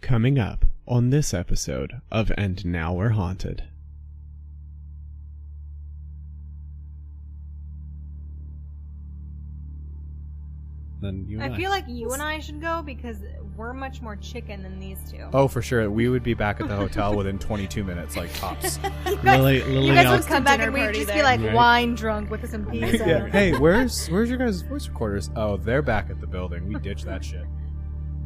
Coming up on this episode of And Now We're Haunted. I feel like you and I should go because we're much more chicken than these two. Oh, for sure. We would be back at the hotel within 22 minutes, like tops. Lily You guys would come back dinner and we'd party just there. be like Right. wine drunk with some pizza. Yeah. Hey, where's your guys' voice recorders? Oh, they're back at the building. We ditched that shit.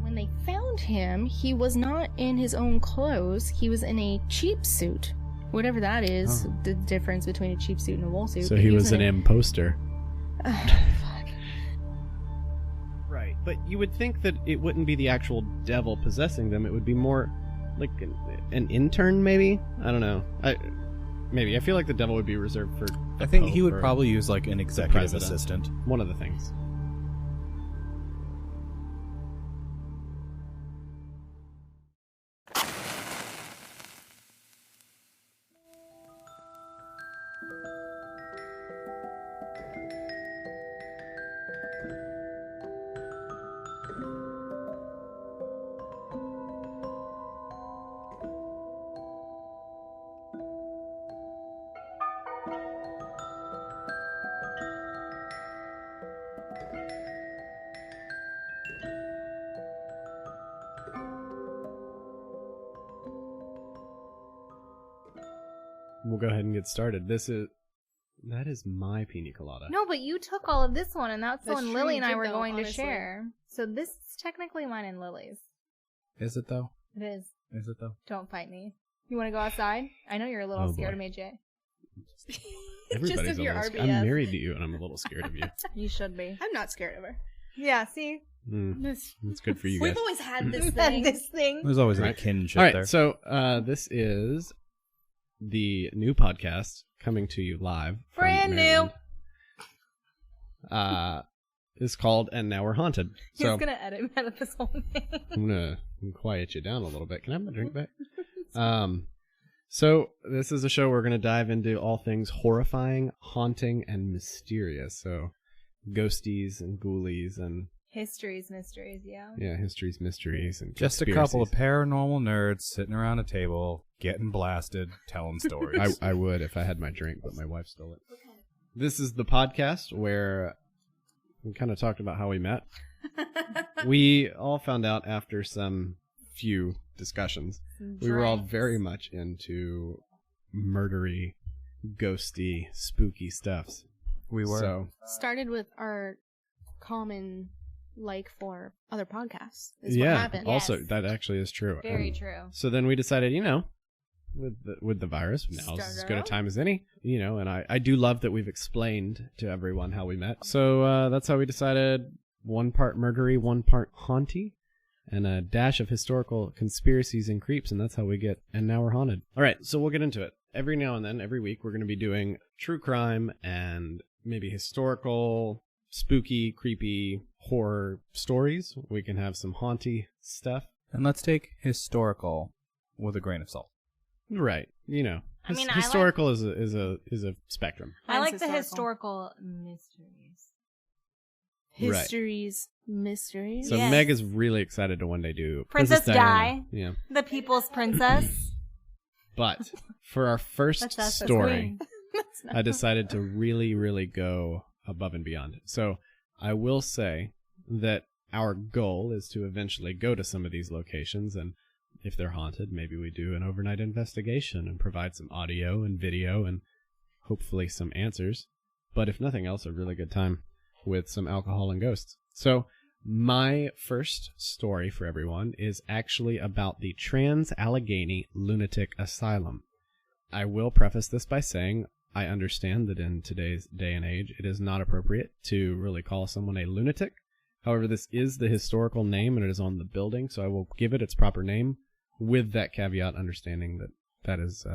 When they found him, he was not in his own clothes. He was in a cheap suit. Whatever that is, the difference between a cheap suit and a wool suit. So But he was in an imposter. Fuck. Right, but you would think that it wouldn't be the actual devil possessing them. It would be more like an intern, maybe? I don't know. Maybe. I feel like the devil would be reserved for I think he Pope would or probably use like an executive president. assistant. one of the things. We'll go ahead and get started. That is my pina colada. No, but you took all of this one, and that's the That's one true, Lily you and I did, were though, going to honestly. share. So this is technically mine and Lily's. Is it though? It is. Is it though? Don't fight me. You want to go outside? I know you're a little Oh, scared boy. of me, Jay. Everybody's Just of a your little RBF. I'm married to you, and I'm a little scared of you. You should be. I'm not scared of her. Yeah, see? That's good for you guys. We've always had this And thing. this thing. There's always Right. a kinship All right, there. so this is the new podcast coming to you live. from Brand new. Maryland. It's called And Now We're Haunted. He's So going to edit me out of this whole thing. I'm gonna quiet you down a little bit. Can I have my drink back? So this is a show where we're gonna dive into all things horrifying, haunting, and mysterious. So ghosties and ghoulies and Histories, mysteries, yeah. histories, mysteries, and Just a couple of conspiracies. paranormal nerds sitting around a table, getting blasted, telling stories. I would if I had my drink, but my wife stole it. This is the podcast where we kind of talked about how we met. We all found out after some few discussions. We were all very much into murdery, ghosty, spooky stuffs. We were. So, Started with our common like for other podcasts. Is what yeah, happened. also, Yes. that actually is true. Very true. So then we decided, with the virus, now is as good a time as any, and I do love that we've explained to everyone how we met. So that's how we decided one part murdery, one part haunty, and a dash of historical conspiracies and creeps, and that's how we get And Now We're Haunted. All right, so we'll get into it. Every now and then, every week, we're going to be doing true crime and maybe historical, spooky, creepy horror stories. We can have some haunty stuff. And let's take historical with a grain of salt. Right, I mean, I historical is a spectrum. I like Mine's the historical. historical mysteries. Right. Histories, mysteries. So Yes. Meg is really excited to one day do Princess Diana. Di. Yeah, The People's Princess. but for our first That's us, that's story, me. I decided to really, really go above and beyond. So I will say that our goal is to eventually go to some of these locations, and if they're haunted, maybe we do an overnight investigation and provide some audio and video and hopefully some answers. But if nothing else, a really good time with some alcohol and ghosts. So my first story for everyone is actually about the Trans-Allegheny Lunatic Asylum. I will preface this by saying I understand that in today's day and age, it is not appropriate to really call someone a lunatic. However, this is the historical name and it is on the building, so I will give it its proper name with that caveat, understanding that that is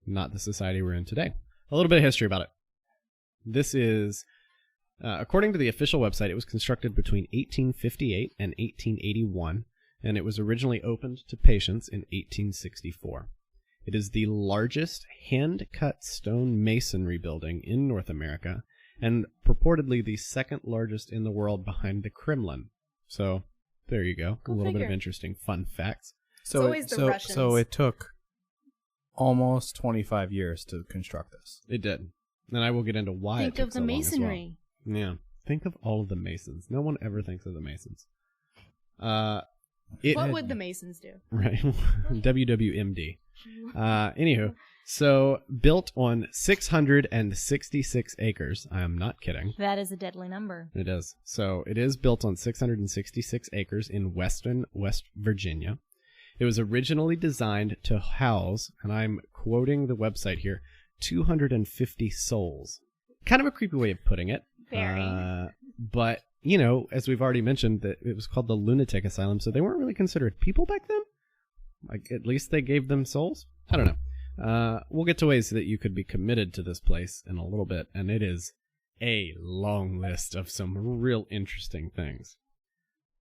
not the society we're in today. A little bit of history about it. This is, according to the official website, it was constructed between 1858 and 1881, and it was originally opened to patients in 1864. It is the largest hand-cut stone masonry building in North America, and purportedly the second largest in the world behind the Kremlin. So there you go. Go a little bit figure. of interesting fun facts. So always the Russians. So it took almost 25 years to construct this. It did. And I will get into why Think it took of the so long as well. masonry. Yeah. Think of all of the Masons. No one ever thinks of the Masons. What would the Masons do? Right. WWMD. Anywho, so built on 666 acres. I am not kidding. That is a deadly number. It is. So it is built on 666 acres in western West Virginia. It was originally designed to house, and I'm quoting the website here, 250 souls. Kind of a creepy way of putting it. Very. But, you know, as we've already mentioned, that it was called the lunatic asylum, so they weren't really considered people back then. Like, at least they gave them souls? I don't know. We'll get to ways that you could be committed to this place in a little bit, and it is a long list of some real interesting things.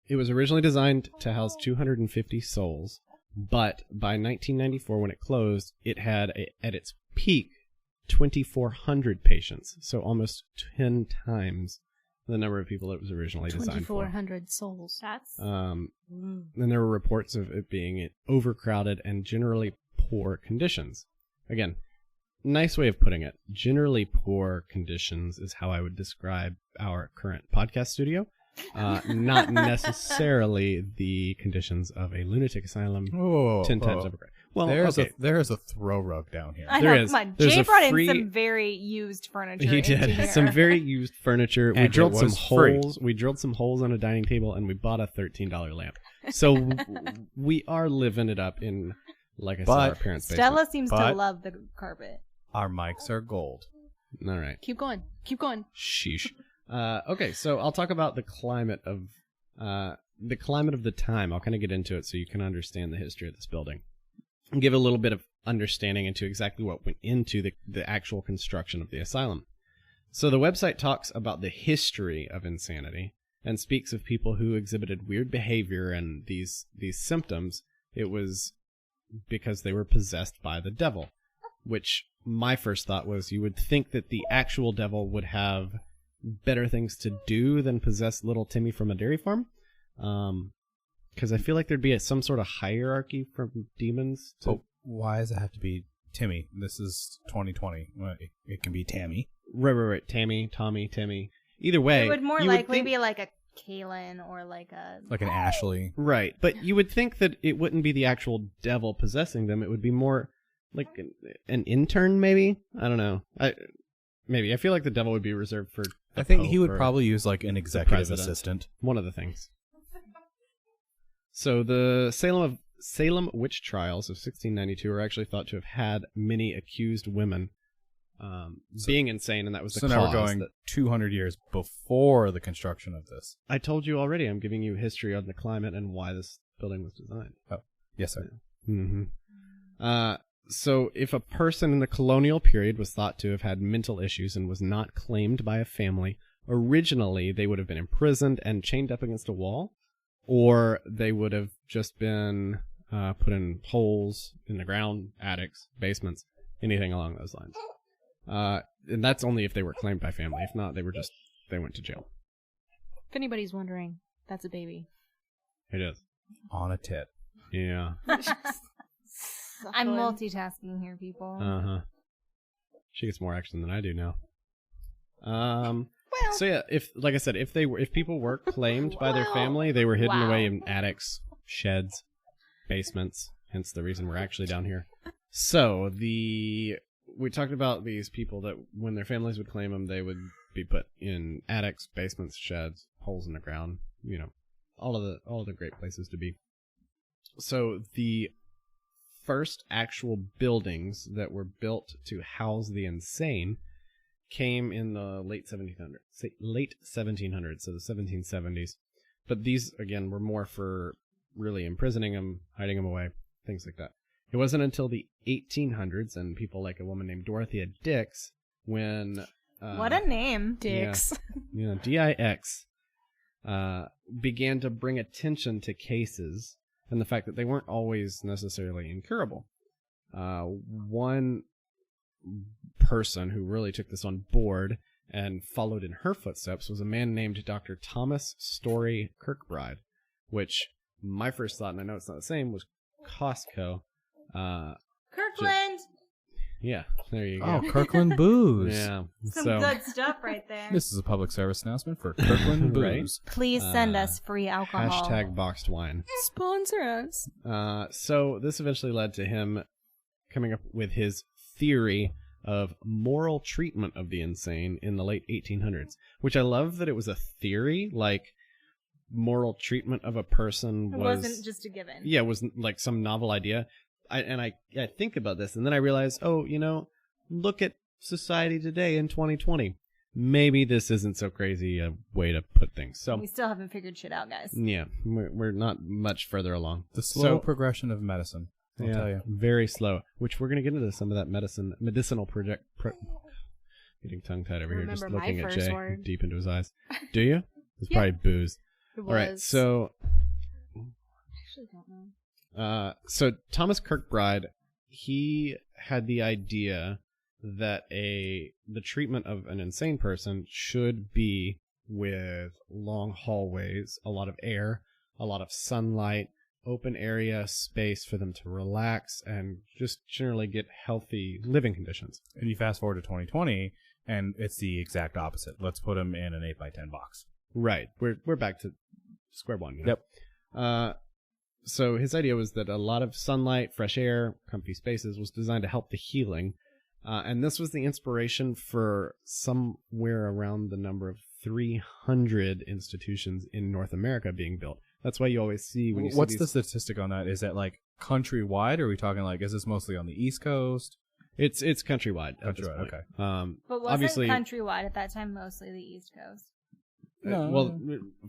It was originally designed to house 250 souls, but by 1994, when it closed, it had, at its peak, 2,400 patients, so almost 10 times the number of people it was originally designed for. 2,400 souls. That's And there were reports of it being overcrowded and generally poor conditions. Again, nice way of putting it. Generally poor conditions is how I would describe our current podcast studio. Not necessarily the conditions of a lunatic asylum 10 times overcrowded. Well, there's a throw rug down here. I There know. is. Come on. There's Jay a brought free- in some very used furniture. He into did. here. Some very used furniture. We And drilled it some was free. holes. We drilled some holes on a dining table, and we bought a $13 lamp. So we are living it up in, like I said, But our parents' Stella basement. seems to But- love the carpet. Our mics are gold. All right. Keep going. Keep going. Sheesh. Okay, so I'll talk about the climate of the time. I'll kind of get into it so you can understand the history of this building and give a little bit of understanding into exactly what went into the actual construction of the asylum. So the website talks about the history of insanity and speaks of people who exhibited weird behavior and these symptoms. It was because they were possessed by the devil, which my first thought was you would think that the actual devil would have better things to do than possess little Timmy from a dairy farm. Because I feel like there'd be some sort of hierarchy from demons. But why does it have to be Timmy? This is 2020. Well, it can be Tammy. Right. Tammy, Tommy, Timmy. Either way, It would more you likely think- be like a Kaylin or like a... Like an Ashley. Right, but you would think that it wouldn't be the actual devil possessing them. It would be more like an intern, maybe? I don't know. Maybe. I feel like the devil would be reserved for I think he Pope would or probably use like an executive president. assistant. One of the things. So the Salem witch trials of 1692 are actually thought to have had many accused women being insane, and that was the So cause. now we're going 200 years before the construction of this. I told you already. I'm giving you history on the climate and why this building was designed. Oh, yes, sir. Mm-hmm. So if a person in the colonial period was thought to have had mental issues and was not claimed by a family, originally they would have been imprisoned and chained up against a wall, or they would have just been put in holes in the ground, attics, basements, anything along those lines. And that's only if they were claimed by family. If not, they went to jail. If anybody's wondering, that's a baby. It is. On a tit. Yeah. I'm multitasking here, people. Uh-huh. She gets more action than I do now. Well, So yeah, if people were claimed by their family, they were hidden Wow. away in attics, sheds, basements, hence the reason we're actually down here. So we talked about these people that when their families would claim them, they would be put in attics, basements, sheds, holes in the ground, all of the great places to be. So the first actual buildings that were built to house the insane came in the late 1700s, so the 1770s. But these, again, were more for really imprisoning them, hiding them away, things like that. It wasn't until the 1800s and people like a woman named Dorothea Dix when... what a name. dicks. Yeah, D-I-X, began to bring attention to cases and the fact that they weren't always necessarily incurable. One person who really took this on board and followed in her footsteps was a man named Dr. Thomas Story Kirkbride, which my first thought, and I know it's not the same, was Costco. Kirkland! Yeah, there you go. Oh, Kirkland Booze. Yeah. Some So, good stuff right there. This is a public service announcement for Kirkland Right. Booze. Please send us free alcohol. hashtag boxed wine. Sponsor us. So this eventually led to him coming up with his theory of moral treatment of the insane in the late 1800s, which I love that it was a theory, like moral treatment of a person It wasn't just a given. yeah, it was like some novel idea. I think about this, and then I realized, oh, look at society today in 2020. Maybe this isn't so crazy a way to put things. So We still haven't figured shit out, guys. yeah, we're not much further along. The slow progression of medicine, I'll tell you. Very slow. Which we're gonna get into some of that medicinal project. Getting tongue tied over here, just Remember looking my at first Jay word. deep into his eyes. Do you? It's Yeah. probably booze. It was. All right, so. I actually don't know. So Thomas Kirkbride, he had the idea that the treatment of an insane person should be with long hallways, a lot of air, a lot of sunlight, open area, space for them to relax, and just generally get healthy living conditions. And you fast forward to 2020, and it's the exact opposite. Let's put him in an 8x10 box. Right. We're back to square one. Yep. So his idea was that a lot of sunlight, fresh air, comfy spaces was designed to help the healing. And this was the inspiration for somewhere around the number of 300 institutions in North America being built. That's why you always see when you What's see the these... statistic on that? Is that like countrywide, or are we talking like, is this mostly on the East Coast? It's countrywide. At this Countrywide, point. okay. But wasn't obviously, countrywide at that time mostly the East Coast? No. well,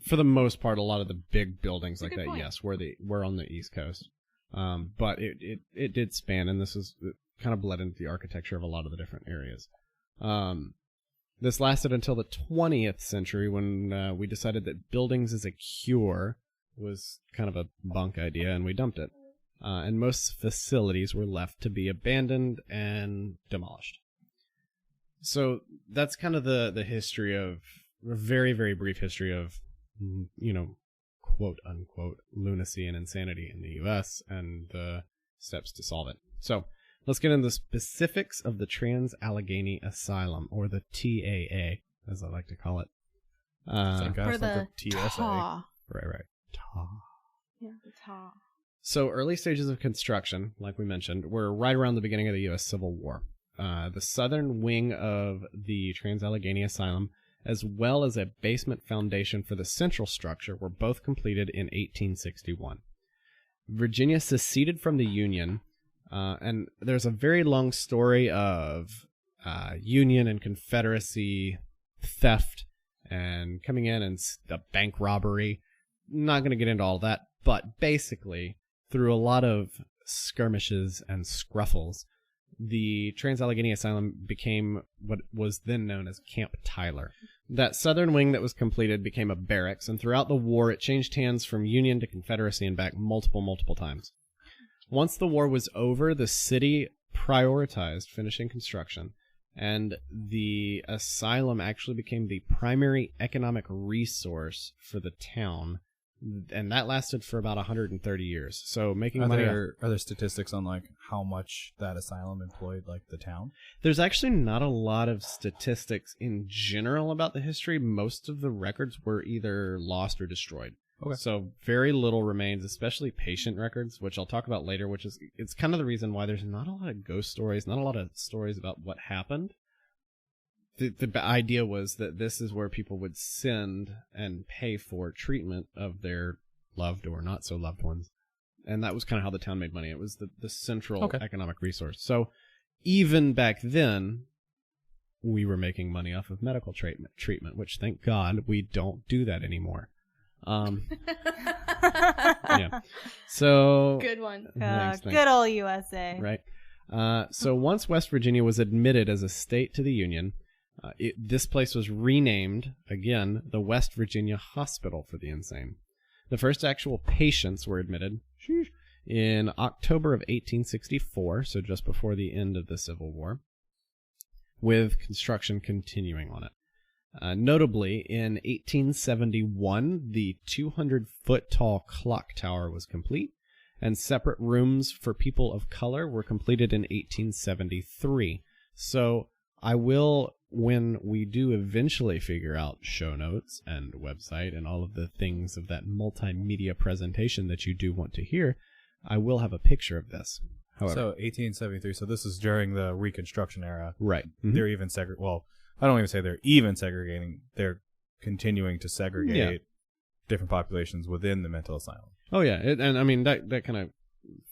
for the most part, a lot of the big buildings like That's a that, good point. yes, were on the East Coast. But it did span, and it kind of bled into the architecture of a lot of the different areas. This lasted until the 20th century when we decided that buildings as a cure was kind of a bunk idea, and we dumped it. And most facilities were left to be abandoned and demolished. So that's kind of the history of, a very, very brief history of, quote unquote, lunacy and insanity in the U.S. and the steps to solve it. So let's get into the specifics of the Trans-Allegheny Asylum, or the TAA, as I like to call it. Thank God For it's like the a TSA. TAW. Right. Yeah, the TAW. So early stages of construction, like we mentioned, were right around the beginning of the U.S. Civil War. The southern wing of the Trans-Allegheny Asylum, as well as a basement foundation for the central structure, were both completed in 1861. Virginia seceded from the Union, and there's a very long story of Union and Confederacy theft and coming in and a bank robbery. Not going to get into all that, but basically, through a lot of skirmishes and scruffles, the Trans-Allegheny Asylum became what was then known as Camp Tyler. That southern wing that was completed became a barracks, and throughout the war it changed hands from Union to Confederacy and back multiple times. Once the war was over, the city prioritized finishing construction, and the asylum actually became the primary economic resource for the town, and that lasted for about 130 years. So making money. Are there statistics on like how much that asylum employed like the town? There's actually not a lot of statistics in general about the history. Most of the records were either lost or destroyed. Okay. So very little remains, especially patient records, which I'll talk about later, which is, it's kind of the reason why there's not a lot of ghost stories, not a lot of stories about what happened. The idea was that this is where people would send and pay for treatment of their loved or not so loved ones. And that was kind of how the town made money. It was the central economic resource. So even back then, we were making money off of medical treatment, which thank God we don't do that anymore. Yeah. So Good one. thanks. Good old USA. Right. So once West Virginia was admitted as a state to the Union, this place was renamed, again, the West Virginia Hospital for the Insane. The first actual patients were admitted in October of 1864, so just before the end of the Civil War, with construction continuing on it. Notably, in 1871, the 200-foot-tall clock tower was complete, and separate rooms for people of color were completed in 1873. So I will, when we do eventually figure out show notes and website and all of the things of that multimedia presentation that you do want to hear, I will have a picture of this. However, so 1873. So this is during the Reconstruction era. right. They're even well, I don't even say they're even segregating. They're continuing to segregate different populations within the mental asylum. Oh yeah, and I mean that kind of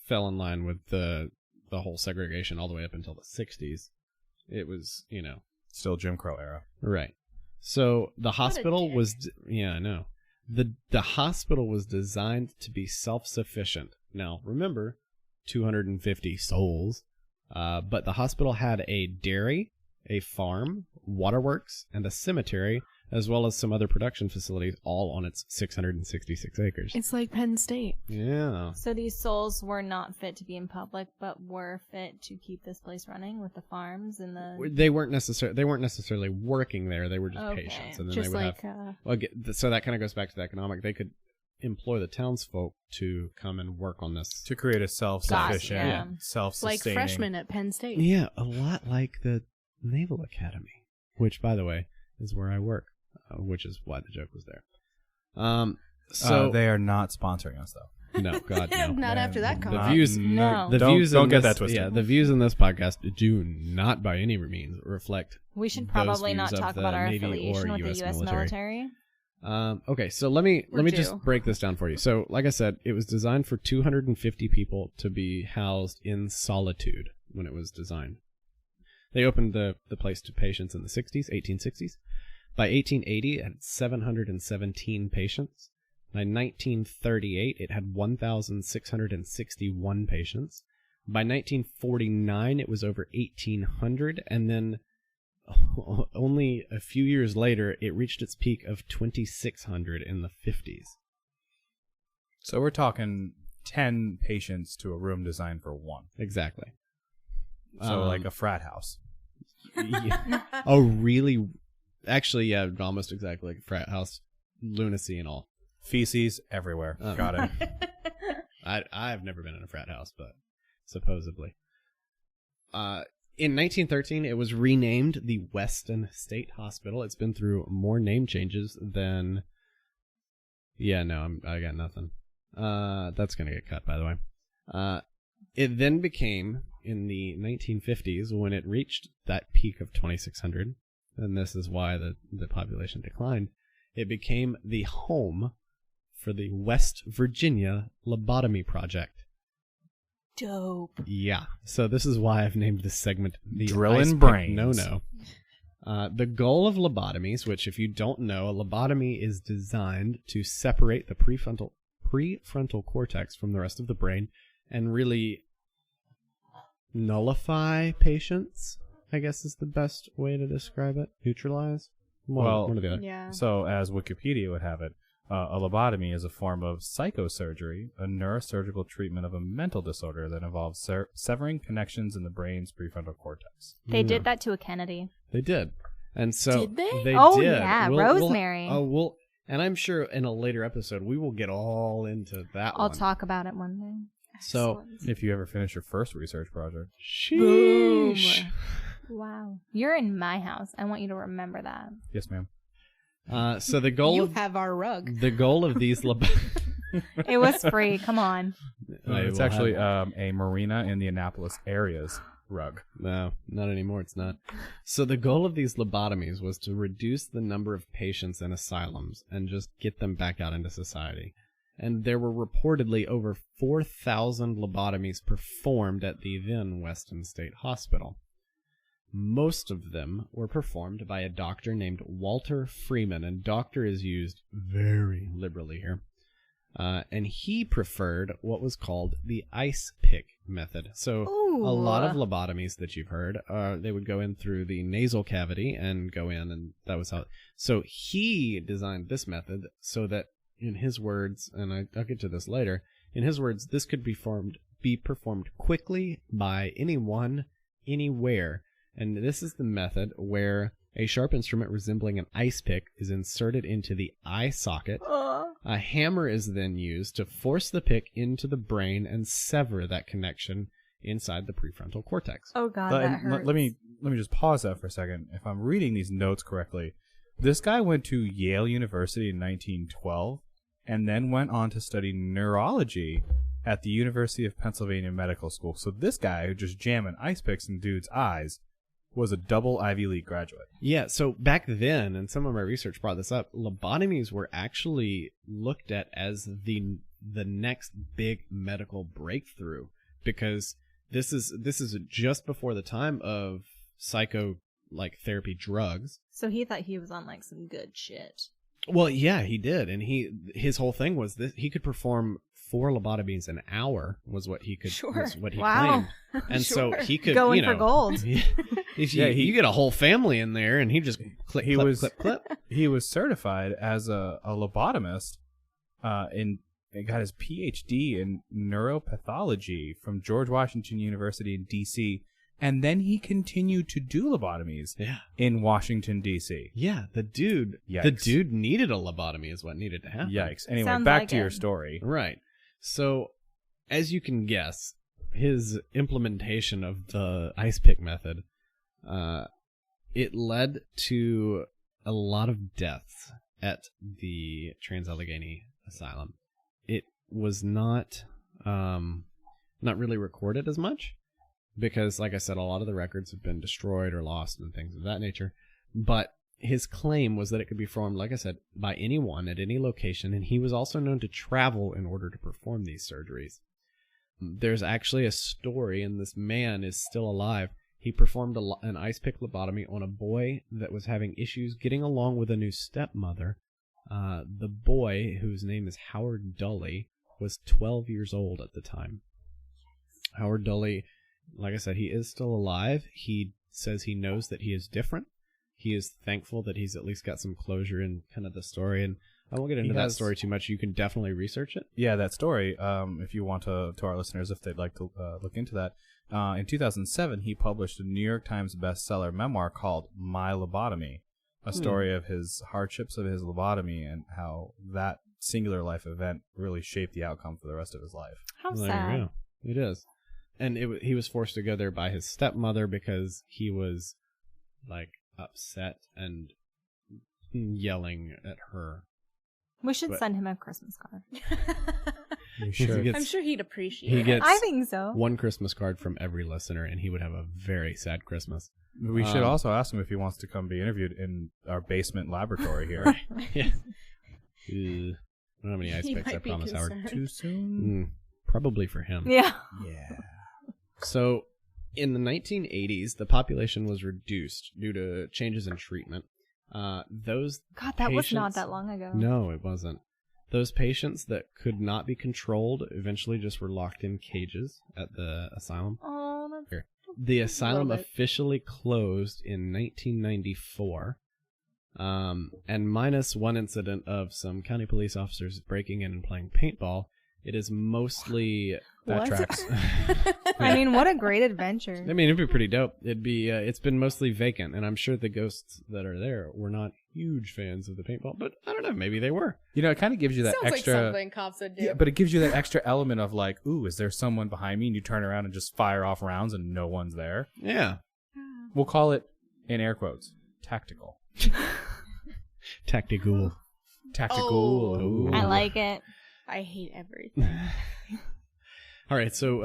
fell in line with the whole segregation all the way up until the 60s. It was, Still Jim Crow era. right. So the hospital dick. was I know. The hospital was designed to be self-sufficient. Now, remember, 250 souls, but the hospital had a dairy, a farm, waterworks, and a cemetery, as well as some other production facilities, all on its 666 acres. It's like Penn State. Yeah. So these souls were not fit to be in public, but were fit to keep this place running with the farms and the. They weren't necessarily working there. They were just Okay. patients, and then Just they would like, have. So that kind of goes back to the economic. They could employ the townsfolk to come and work on this. To create a self-sufficient, Yeah. like self-sustaining. freshmen at Penn State. Yeah, a lot like the Naval Academy, which, by the way, is where I work, which is why the joke was there. So they are not sponsoring us, though. no, God, no. Not after that The comment. views, No. the Don't- views. don't in get this, that twisted. Yeah, the views in this podcast do not, by any means, reflect. We should those probably not views of talk the about our Navy affiliation or with the US U.S. military. Okay, so let me We're just due. break this down for you. So, like I said, it was designed for 250 people to be housed in solitude when it was designed. They opened the place to patients in the 1860s. By 1880, it had 717 patients. By 1938, it had 1,661 patients. By 1949, it was over 1,800, and then only a few years later, it reached its peak of 2,600 in the 50s. So we're talking 10 patients to a room designed for one. Exactly. So like a frat house. Yeah. Oh, really? Actually, yeah, almost exactly like a frat house. Lunacy and all. Feces everywhere. Oh. Got it. I've never been in a frat house, but supposedly. In 1913, it was renamed the Weston State Hospital. It's been through more name changes than... Yeah, no, I got nothing. That's going to get cut, by the way. It then became, in the 1950s, when it reached that peak of 2,600, and this is why the population declined, it became the home for the West Virginia Lobotomy Project. Dope. Yeah. So this is why I've named this segment the Drillin' Ice Pick Brains. No. The goal of lobotomies, which if you don't know, a lobotomy is designed to separate the prefrontal cortex from the rest of the brain and really nullify patients, I guess is the best way to describe it. Neutralize? Well, one or the other. Yeah. So as Wikipedia would have it, a lobotomy is a form of psychosurgery, a neurosurgical treatment of a mental disorder that involves severing connections in the brain's prefrontal cortex. They did that to a Kennedy. They did. And so Did they? They Oh, did. yeah, Rosemary. And I'm sure in a later episode we will get all into that I'll one. talk about it one day. So, If you ever finish your first research project. sheesh. Wow. You're in my house. I want you to remember that. Yes, ma'am. So the goal You of have our rug. the goal of these It was free. Come on. It's actually a marina in the Annapolis area's rug. No, not anymore. It's not. So the goal of these lobotomies was to reduce the number of patients in asylums and just get them back out into society. And there were reportedly over 4,000 lobotomies performed at the then Weston State Hospital. Most of them were performed by a doctor named Walter Freeman, and doctor is used very liberally here. And he preferred what was called the ice pick method. So a lot of lobotomies that you've heard, they would go in through the nasal cavity and go in, and that was how. So he designed this method so that, in his words, and I'll get to this later, in his words, this could be performed quickly by anyone, anywhere. And this is the method where A sharp instrument resembling an ice pick is inserted into the eye socket. A hammer is then used to force the pick into the brain and sever that connection inside the prefrontal cortex. Oh god, Let- that hurts. Let me just pause that for a second. If I'm reading these notes correctly, this guy went to Yale University in 1912 and then went on to study neurology at the University of Pennsylvania Medical School. So this guy who just jamming ice picks in dudes' eyes was a double Ivy League graduate. Yeah, so back then, and some of my research brought this up, lobotomies were actually looked at as the next big medical breakthrough, because this is just before the time of therapy drugs. So he thought he was on like some good shit. Well, yeah, he did, and his whole thing was this: he could perform 4 lobotomies an hour was what he could was what he Wow. claimed, and Sure. so he could Going for gold. You get a whole family in there, and he just clip. Clip. He was certified as a lobotomist, and got his PhD in neuropathology from George Washington University in D.C. And then he continued to do lobotomies in Washington, D.C. Yeah, the dude needed a lobotomy is what needed to happen. Yikes. Anyway, Sounds back like to your it. story. Right. So, as you can guess, his implementation of the ice pick method, it led to a lot of deaths at the Trans-Allegheny Asylum. It was not really recorded as much because, like I said, a lot of the records have been destroyed or lost and things of that nature. But his claim was that it could be performed, like I said, by anyone at any location, and he was also known to travel in order to perform these surgeries. There's actually a story, and this man is still alive. He performed an ice pick lobotomy on a boy that was having issues getting along with a new stepmother. The boy, whose name is Howard Dully, was 12 years old at the time. Howard Dully, like I said, he is still alive. He says he knows that he is different. He is thankful that he's at least got some closure in kind of the story, and I won't get into that story too much. You can definitely research it. Yeah, that story, if you want to our listeners, if they'd like to look into that. In 2007, he published a New York Times bestseller memoir called My Lobotomy, a story of his hardships of his lobotomy and how that singular life event really shaped the outcome for the rest of his life. How There sad. you go. It is. And he was forced to go there by his stepmother because he was, like, upset and yelling at her. We should send him a Christmas card. You should. I'm sure he'd appreciate He it. gets I think so. one Christmas card from every listener, and he would have a very sad Christmas. We should also ask him if he wants to come be interviewed in our basement laboratory here. Yeah. I don't have any ice He picks, I might be promise, Howard. concerned. Too soon? Probably for him. Yeah. Yeah. So, in the 1980s, the population was reduced due to changes in treatment. Those God, that was not patients- that long ago. No, it wasn't. Those patients that could not be controlled eventually just were locked in cages at the asylum. Oh, that's Here. The asylum bit. officially closed in 1994. And minus one incident of some county police officers breaking in and playing paintball, it is mostly That What? tracks. I mean, what a great adventure. I mean, it'd be pretty dope. It'd be. It's been mostly vacant, and I'm sure the ghosts that are there were not huge fans of the paintball. But I don't know. Maybe they were. You know, it kind of gives you that Sounds extra. like something cops would do. Yeah, but it gives you that extra element of like, ooh, is there someone behind me? And you turn around and just fire off rounds and no one's there. Yeah. We'll call it, in air quotes, tactical. Tactical. Tactical. Oh. Ooh. I like it. I hate everything. All right. So,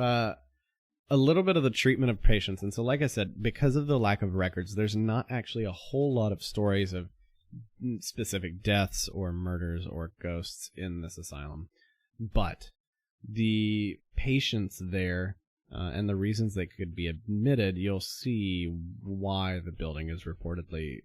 a little bit of the treatment of patients, and so, like I said, because of the lack of records, there's not actually a whole lot of stories of specific deaths or murders or ghosts in this asylum. But the patients there and the reasons they could be admitted, you'll see why the building is reportedly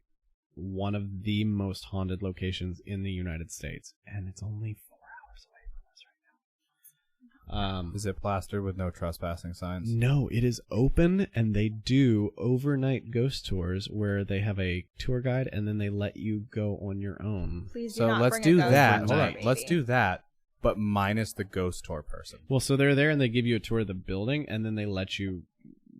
one of the most haunted locations in the United States. And it's only 4 hours away from us right now. Is it plastered with no trespassing signs? No, it is open, and they do overnight ghost tours where they have a tour guide and then they let you go on your own. Please do So not let's bring do a ghost that. on Hold on. board, Let's baby. do that, but minus the ghost tour person. Well, so they're there and they give you a tour of the building, and then they let you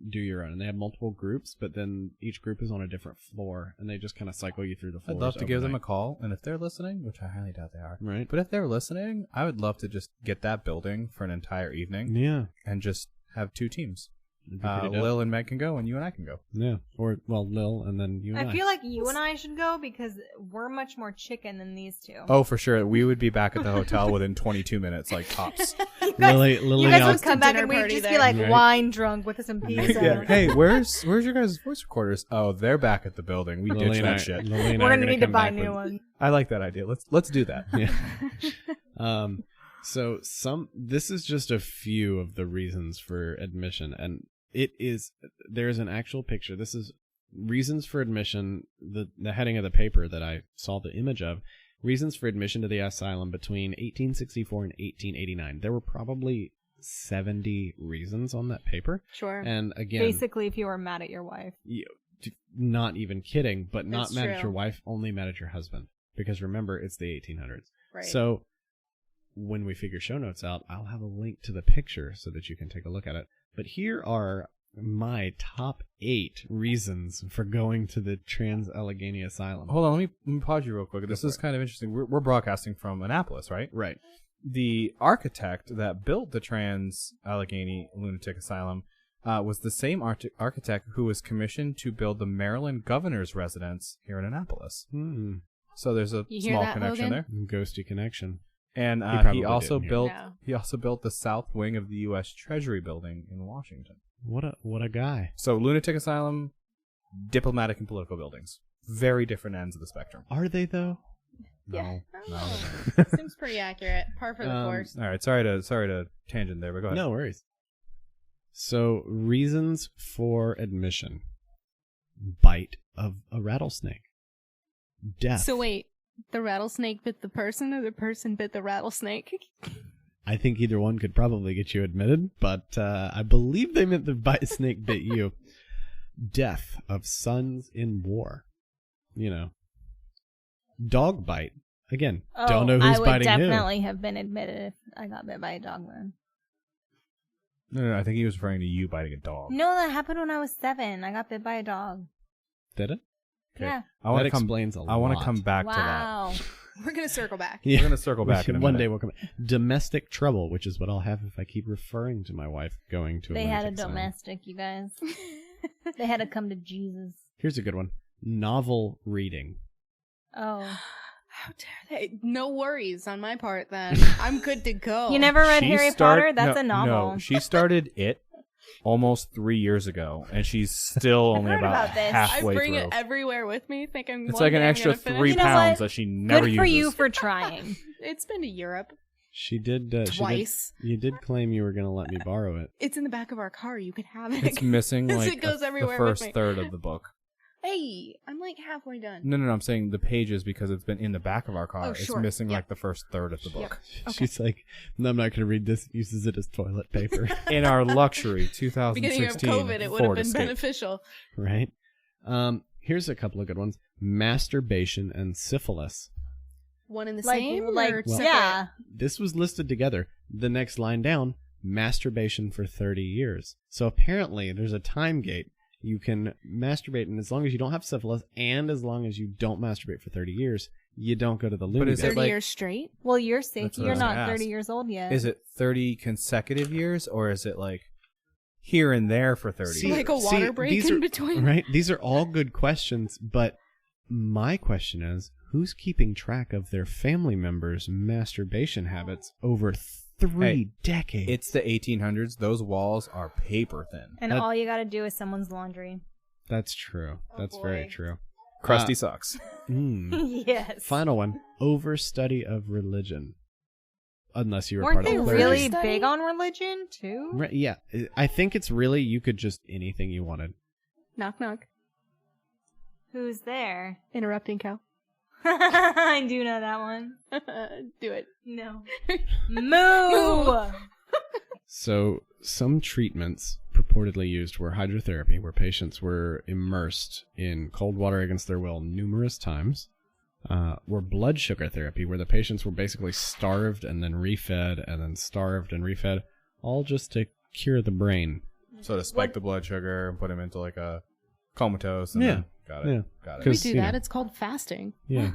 do your own. And they have multiple groups, but then each group is on a different floor, and they just kind of cycle you through the floors. I'd love to give them a overnight. call, and if they're listening, which I highly doubt they are, Right. but if they're listening, I would love to just get that building for an entire evening Yeah. and just have 2 teams. It'd be pretty dope. Lil and Meg can go, and you and I can go. Yeah. Or, well, Lil, and then you and I feel like you and I should go because we're much more chicken than these two. Oh, for sure. We would be back at the hotel within 22 minutes, like tops. Lily, You guys I'll- would come back Dinner and we'd party just there. be like Right. wine drunk with some pizza. Yeah. Hey, where's your guys' voice recorders? Oh, they're back at the building. We Lily ditched and I- that shit. Lily and I We're are gonna need to come buy back new with- ones. I like that idea. Let's do that. Yeah. So this is just a few of the reasons for admission, and there's an actual picture. This is reasons for admission, the heading of the paper that I saw the image of, reasons for admission to the asylum between 1864 and 1889. There were probably 70 reasons on that paper. Sure. And again, Basically, if you were mad at your wife. not even kidding, but not That's mad at true. your wife, only mad at your husband. Because remember, it's the 1800s. Right. So when we figure show notes out, I'll have a link to the picture so that you can take a look at it. But here are my top 8 reasons for going to the Trans-Allegheny Asylum. Hold on, let me pause you real quick. This for is it. kind of interesting. We're broadcasting from Annapolis, right? Right. The architect that built the Trans-Allegheny Lunatic Asylum was the same architect who was commissioned to build the Maryland governor's residence here in Annapolis. So there's a You hear small that, connection Logan? there. Ghosty connection. And probably he also didn't hear built No. he also built the south wing of the U.S. Treasury building in Washington. What a guy. So lunatic asylum, diplomatic and political buildings, very different ends of the spectrum. Are they though? Yeah. No. No. Seems pretty accurate. Par for the course. All right, sorry to tangent there, but go ahead. No worries. So, reasons for admission. Bite of a rattlesnake. Death. So wait, the rattlesnake bit the person, or the person bit the rattlesnake? I think either one could probably get you admitted, but I believe they meant the snake bit you. Death of sons in war. You know. Dog bite. Again, don't know who's I would biting who. definitely have been admitted if I got bit by a dog then. No, I think he was referring to you biting a dog. No, that happened when I was 7. I got bit by a dog. Did it? Okay. Yeah. I want That to come. explains a I want to lot. come back Wow. We're going to circle back. to that. We're gonna circle back in a One minute. day we'll come back. Domestic trouble, which is what I'll have if I keep referring to my wife going to a They had a lunatic asylum. domestic, you guys. They had to come to Jesus. Here's a good one. Novel reading. Oh. How dare they? No worries on my part then. I'm good to go. You never read She Harry start- Potter? That's no, a novel. No, she started it almost 3 years ago, and she's still only heard about about this. I halfway bring through. it everywhere with me, thinking It's one like an day I'm extra gonna finish. 3 You know pounds what? that she never Good for uses. you for trying. It's been to Europe She did. twice. You did claim you were going to let me borrow it. It's in the back of our car. You can have it. It's missing Because like it goes the everywhere with first me. third of the book. Hey, I'm like halfway done. No, I'm saying the pages because it's been in the back of our car. Oh, It's sure. missing Yep. like the first third of the book. She's like, no, I'm not going to read this. Uses it as toilet paper. In our luxury 2016 Beginning of COVID, it would have Ford been Escape. beneficial. Right? Here's a couple of good ones. Masturbation and syphilis. One in the Like- same, like- or Well- separate? Yeah. This was listed together. The next line down, masturbation for 30 years. So apparently there's a time gate. You can masturbate, and as long as you don't have syphilis, and as long as you don't masturbate for 30 years, you don't go to the loony is it bin. 30 like- years straight? Well, you're safe. That's what I You're was not gonna 30 ask. years old yet. Is it 30 consecutive years, or is it like here and there for 30 See- years? Like a water break these in are- between? Right? These are all good questions, but my question is, who's keeping track of their family members' masturbation habits over 3 Hey, decades? It's the 1800s. Those walls are paper thin. and that- all you gotta do is someone's laundry. That's true. Oh, That's very boy. true. Crusty socks. Yes. Final one. Overstudy of religion. Unless you were Weren't part they of the clergy. really Study? big on religion too? Right, yeah. I think it's really, you could just anything you wanted. Knock, knock. Who's there? Interrupting cow. I do know that one. Do it. No. Moo! So, some treatments purportedly used were hydrotherapy, where patients were immersed in cold water against their will numerous times. Were blood sugar therapy, where the patients were basically starved and then refed, and then starved and refed, all just to cure the brain. So to spike the blood sugar and put him into like a comatose. And Yeah. then, got it. Yeah. Got We it. 'Cause, do you that. know. It's called fasting. Yeah.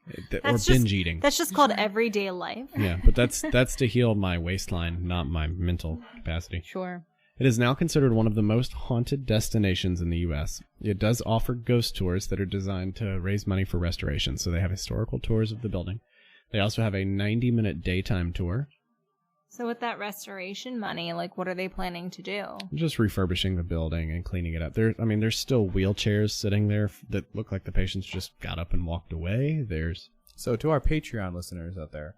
Or That's binge just- eating. That's just called everyday life. Yeah, but that's to heal my waistline, not my mental capacity. Sure. It is now considered one of the most haunted destinations in the U.S. It does offer ghost tours that are designed to raise money for restoration. So they have historical tours of the building. They also have a 90-minute daytime tour, So with that restoration money, like, what are they planning to do? just refurbishing the building and cleaning it up. There's still wheelchairs sitting there that look like the patients just got up and walked away. So to our Patreon listeners out there,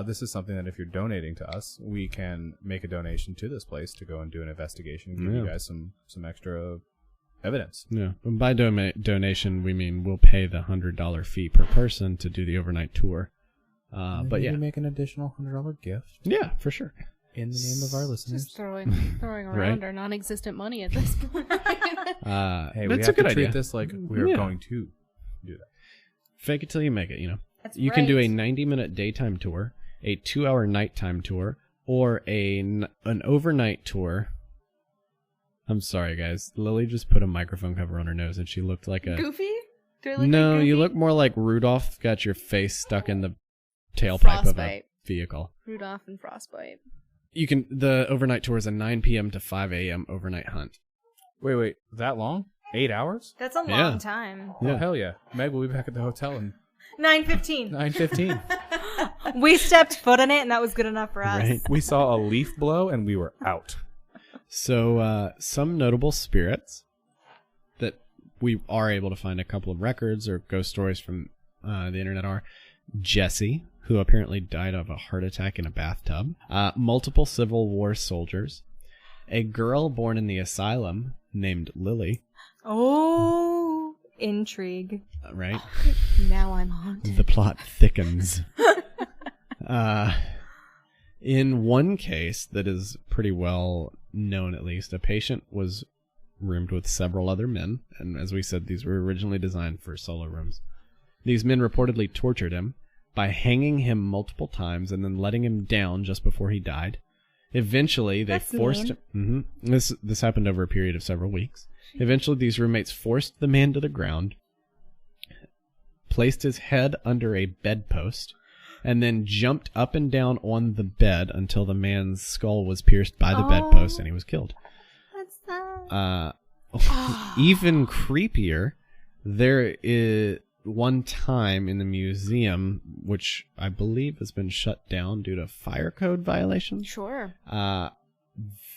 this is something that if you're donating to us, we can make a donation to this place to go and do an investigation and give you guys some extra evidence. Yeah, and by donation we mean we'll pay the $100 fee per person to do the overnight tour. But yeah, make an additional $100 gift yeah, for sure. in the name of our listeners. Just throwing around Right. our non-existent money at this point. Hey, we that's have a good to treat idea. this like we are Yeah. going to do that. Fake it till you make it. That's You can do a right. 90-minute daytime tour, a 2-hour nighttime tour, or an overnight tour. I'm sorry, guys. Lily just put a microphone cover on her nose, and she looked like a... Goofy? Do I look No, like you Goofy? look more like Rudolph. Got your face stuck in the tailpipe of a Frostbite. vehicle. Rudolph and Frostbite. The overnight tour is a 9 p.m. to 5 a.m. overnight hunt. Wait, that long? 8 hours? That's a long Yeah. time. Yeah. Oh, hell yeah. Meg will be back at the hotel in 9:15. 9:15. We stepped foot in it, and that was good enough for us. Right. We saw a leaf blow and we were out. So, some notable spirits that we are able to find a couple of records or ghost stories from the internet are Jesse, who apparently died of a heart attack in a bathtub, multiple Civil War soldiers, a girl born in the asylum named Lily, Oh, intrigue. right? Now I'm haunted. The plot thickens. In one case that is pretty well known, at least, a patient was roomed with several other men, and as we said, these were originally designed for solo rooms. These men reportedly tortured him by hanging him multiple times and then letting him down just before he died. Eventually, they That's forced him. This happened over a period of several weeks. Eventually, these roommates forced the man to the ground, placed his head under a bedpost, and then jumped up and down on the bed until the man's skull was pierced by the bedpost and he was killed. That's sad. Even creepier, there is one time in the museum, which I believe has been shut down due to fire code violations. Sure.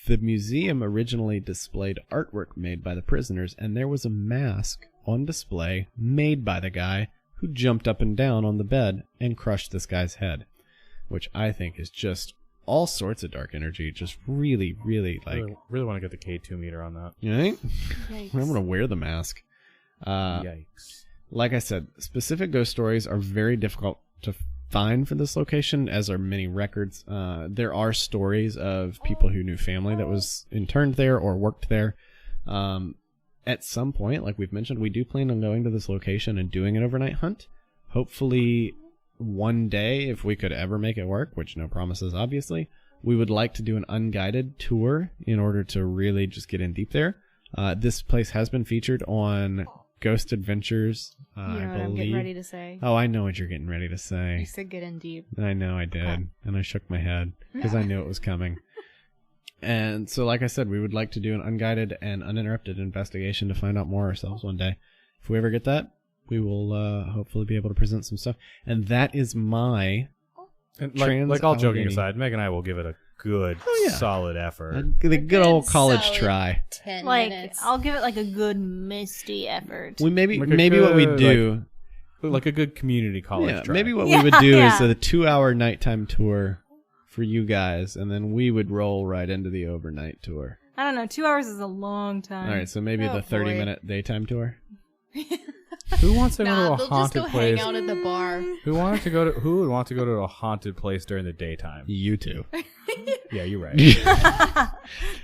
The museum originally displayed artwork made by the prisoners, and there was a mask on display made by the guy who jumped up and down on the bed and crushed this guy's head, which I think is just all sorts of dark energy. Just really, really like, really want to get the K2 meter on that. you know, Yikes. I'm gonna wear the mask. Yikes. Like I said, specific ghost stories are very difficult to find for this location, as are many records. There are stories of people who knew family that was interned there or worked there. At some point, like we've mentioned, we do plan on going to this location and doing an overnight hunt. Hopefully one day, if we could ever make it work, which no promises, obviously, we would like to do an unguided tour in order to really just get in deep there. This place has been featured on Ghost Adventures, You know I what I'm getting believe. ready to say. Oh, I know what you're getting ready to You say. said get in deep. I know I did, and I shook my head because I knew it was coming. And so, like I said, we would like to do an unguided and uninterrupted investigation to find out more ourselves one day. If we ever get that, we will hopefully be able to present some stuff. And that is my And Trans like all joking Allegheny. aside, Meg and I will give it a good, yeah. solid effort. the good old college solid try. 10 Like, minutes. I'll give it like a good misty effort. We maybe Like a what we good, do. Like a good community college Yeah, try. maybe what Yeah, we would do yeah. is a 2-hour nighttime tour for you guys, and then we would roll right into the overnight tour. I don't know. 2 hours is a long time. All right, so maybe Oh, the 30-minute boy. daytime tour. Who wants to go Nah, to a they'll just haunted go place? hang out at the bar. Who would want to go to a haunted place during the daytime? You two. Yeah, you're right.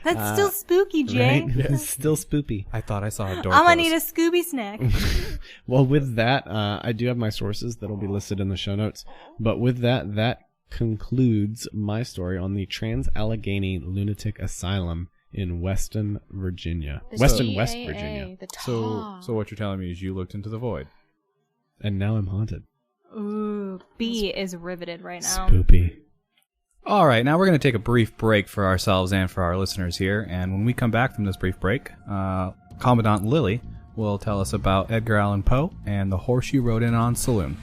That's still spooky, Jay. Right? It's still spoopy. I thought I saw a door. I'm gonna close. need a Scooby snack. Well, with that, I do have my sources that'll be listed in the show notes. But with that concludes my story on the Trans Allegheny Lunatic Asylum in Weston, Virginia. The Weston, West TAA, Virginia. The So what you're telling me is you looked into the void. And now I'm haunted. Ooh, B is riveted right now. Spoopy. All right, now we're going to take a brief break for ourselves and for our listeners here. And when we come back from this brief break, Commandant Lily will tell us about Edgar Allan Poe and the horse you rode in on Saloon.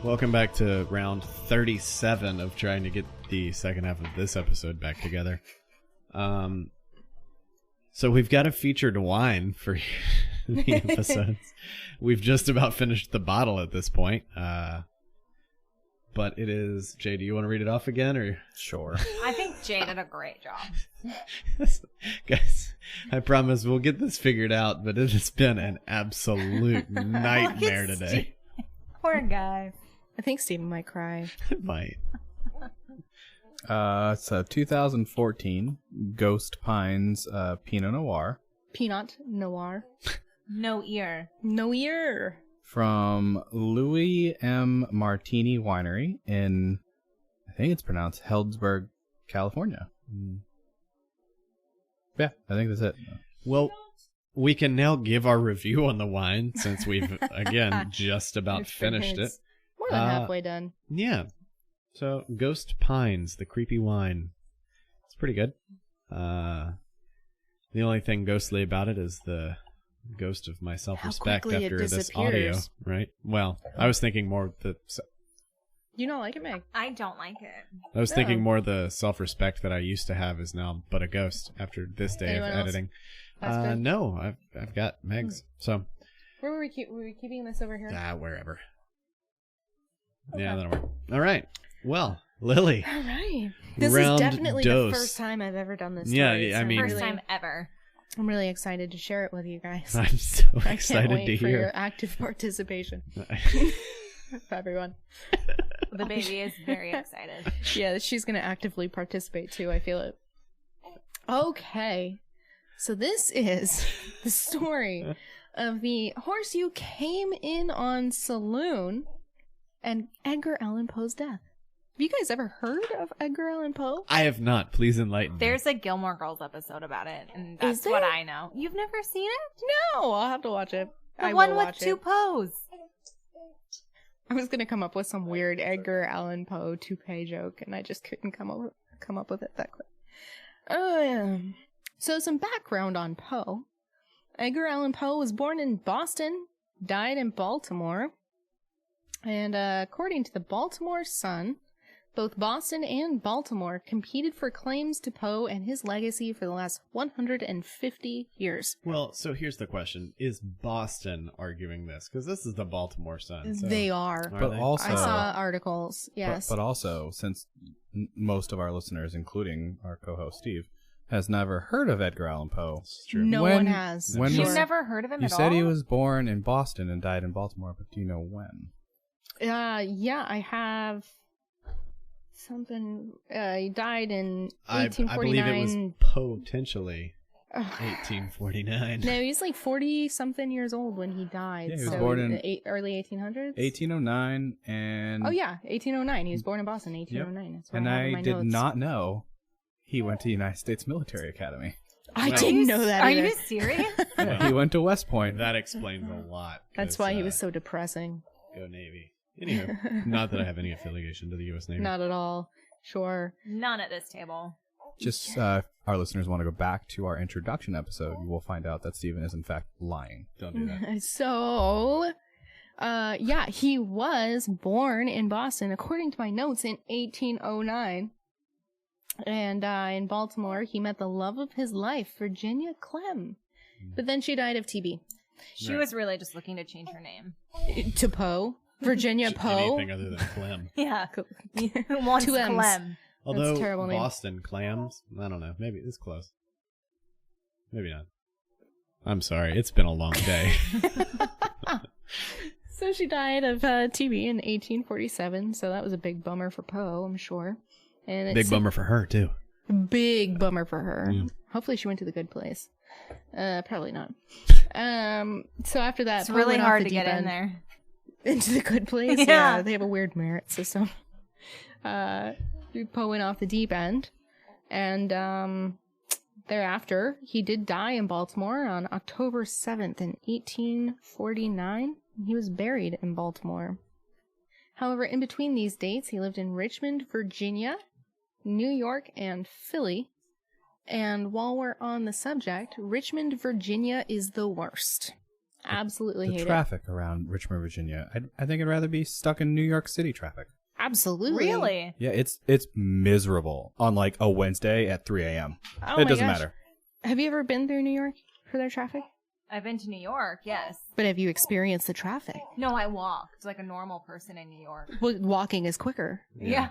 Welcome back to round 37 of trying to get the second half of this episode back together. So we've got a featured wine for the episodes. We've just about finished the bottle at this point. But it is... Jay, do you want to read it off again? Or Sure. I think Jay did a great job. Guys, I promise we'll get this figured out, but it has been an absolute nightmare today. Poor guy. I think Steven might cry. It might. It's a 2014 Ghost Pines Pinot Noir Pinot Noir. No ear. No ear. from Louis M. Martini Winery in, I think it's pronounced Healdsburg, California. Yeah, I think that's it. Well, we can now give our review on the wine since we've, again, just about finished it. More than halfway done. Yeah. So, Ghost Pines, the creepy wine. It's pretty good. The only thing ghostly about it is the ghost of my self-respect quickly it after this audio, disappears. right? Well, I was thinking more the... You don't like it, Meg? I don't like it. I was thinking more the self-respect that I used to have is now but a ghost after this day Anyone of else? editing. That's good. No, I've got Meg's. So, Where were we keeping this over here? wherever. Okay. Yeah, that'll work. All right. Well, Lily. All right. This Round is definitely dose. the first time I've ever done this. Yeah, story, I so mean- First time ever. I'm really excited to share it with you guys. I'm so I can't excited wait to for your hear. active participation, everyone. The baby is very excited. Yeah, she's going to actively participate too. I feel it. Okay. So this is the story of the horse you came in on saloon and Edgar Allan Poe's death. Have you guys ever heard of Edgar Allan Poe? I have not. Please enlighten me. There's a Gilmore Girls episode about it, and Is that's what there? I know. You've never seen it? No, I'll have to watch it. The I one will with watch two it. Poes. I was gonna come up with some weird Edgar Allan Poe toupee joke, and I just couldn't come up with it that quick. So some background on Poe. Edgar Allan Poe was born in Boston, died in Baltimore, and according to the Baltimore Sun, both Boston and Baltimore competed for claims to Poe and his legacy for the last 150 years. Well, so here's the question. Is Boston arguing this? Because this is the Baltimore Sun. So. They are. Are But they? also, I saw articles, yes. but also, since most of our listeners, including our co-host Steve, has never heard of Edgar Allan Poe. It's true. No When- one has. when You've was- never heard of him You at all? said he was born in Boston and died in Baltimore, but do you know when? Yeah, I have something. He died in I 1849. believe it was potentially 1849. No, he's like 40-something years old when he died. Yeah, he was so born in the early 1800s? 1809, and Oh, yeah, 1809. He was born in Boston, 1809. That's what and I have in I my did notes. not know he went to United States Military Academy. I Well- didn't know that Are either. you serious? Yeah, he went to West Point. That explains a lot. That's 'cause, why he was so depressing. Go Navy. Anywho, not that I have any affiliation to the U.S. Navy. Not at all. Sure. None at this table. Just our listeners want to go back to our introduction episode. You will find out that Stephen is in fact lying. Don't do that. So, he was born in Boston, according to my notes, in 1809. And in Baltimore, he met the love of his life, Virginia Clem. But then she died of TB. She was really just looking to change her name. To Poe. Virginia Poe. Anything other than Clem. Yeah. Who wants Two M's. Clem? Although a terrible name. Boston clams, I don't know. Maybe it's close. Maybe not. I'm sorry. It's been a long day. So she died of TB in 1847. So that was a big bummer for Poe, I'm sure. And Big bummer for her too. Big bummer for her. Yeah. Hopefully she went to the good place. Probably not. So after that, It's Poe really went off hard the to get deep in end. there. Into the good place. Yeah. They have a weird merit system. Poe went off the deep end. And thereafter, he did die in Baltimore on October 7th in 1849. He was buried in Baltimore. However, in between these dates, he lived in Richmond, Virginia, New York, and Philly. And while we're on the subject, Richmond, Virginia is the worst. Absolutely hate The it. traffic around Richmond, Virginia. I think I'd rather be stuck in New York City traffic. Absolutely. Really? Yeah, it's miserable on like a Wednesday at 3 a.m. Oh It my doesn't gosh. matter. Have you ever been through New York for their traffic? I've been to New York, yes. But have you experienced the traffic? No, I walked like a normal person in New York. Well, walking is quicker. Yeah.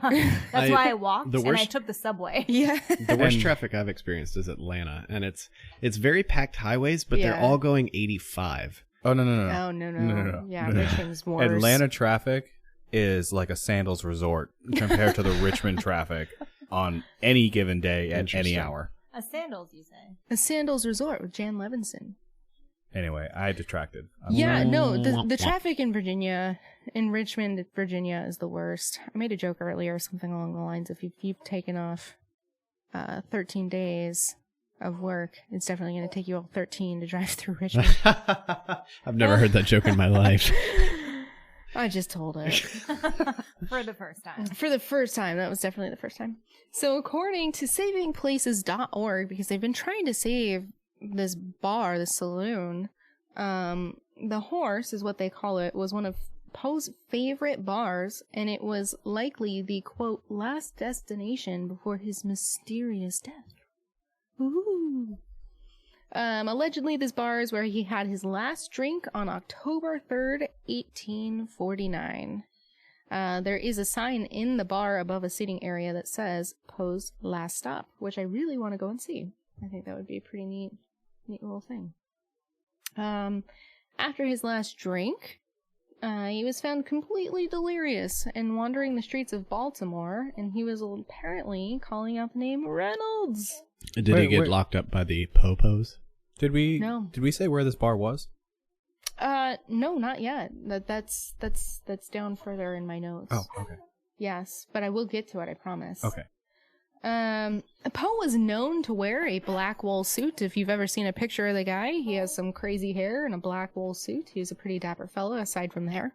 That's why I walked the and I worst- took the subway. Yeah. The worst And- traffic I've experienced is Atlanta, and it's very packed highways, but they're Yeah. all going 85. Oh, no. Oh, no. Yeah, Richmond's worse. Atlanta traffic is like a sandals resort compared to the Richmond traffic on any given day at any Interesting. hour. A sandals, you say? A Sandals Resort with Jan Levinson. Anyway, I detracted. Yeah, no, the traffic in Virginia, in Richmond, Virginia, is the worst. I made a joke earlier, something along the lines of if you've taken off 13 days of work, it's definitely going to take you all 13 to drive through Richmond. I've never heard that joke in my life. I just told it. For the first time. For the first time. That was definitely the first time. So according to savingplaces.org, because they've been trying to save this bar, this saloon, the Horse is what they call it, was one of Poe's favorite bars, and it was likely the, quote, last destination before his mysterious death. Ooh. Allegedly, this bar is where he had his last drink on October 3rd, 1849. There is a sign in the bar above a seating area that says Poe's last stop, which I really want to go and see. I think that would be a pretty neat little thing. After his last drink, he was found completely delirious and wandering the streets of Baltimore, and he was apparently calling out the name Reynolds. Did he Wait, get wait. locked up by the popos? Did we say where this bar was? No, not yet. That's down further in my notes. Oh, okay. Yes, but I will get to it, I promise. Okay. Poe was known to wear a black wool suit. If you've ever seen a picture of the guy, he has some crazy hair and a black wool suit. He's a pretty dapper fellow, aside from the hair.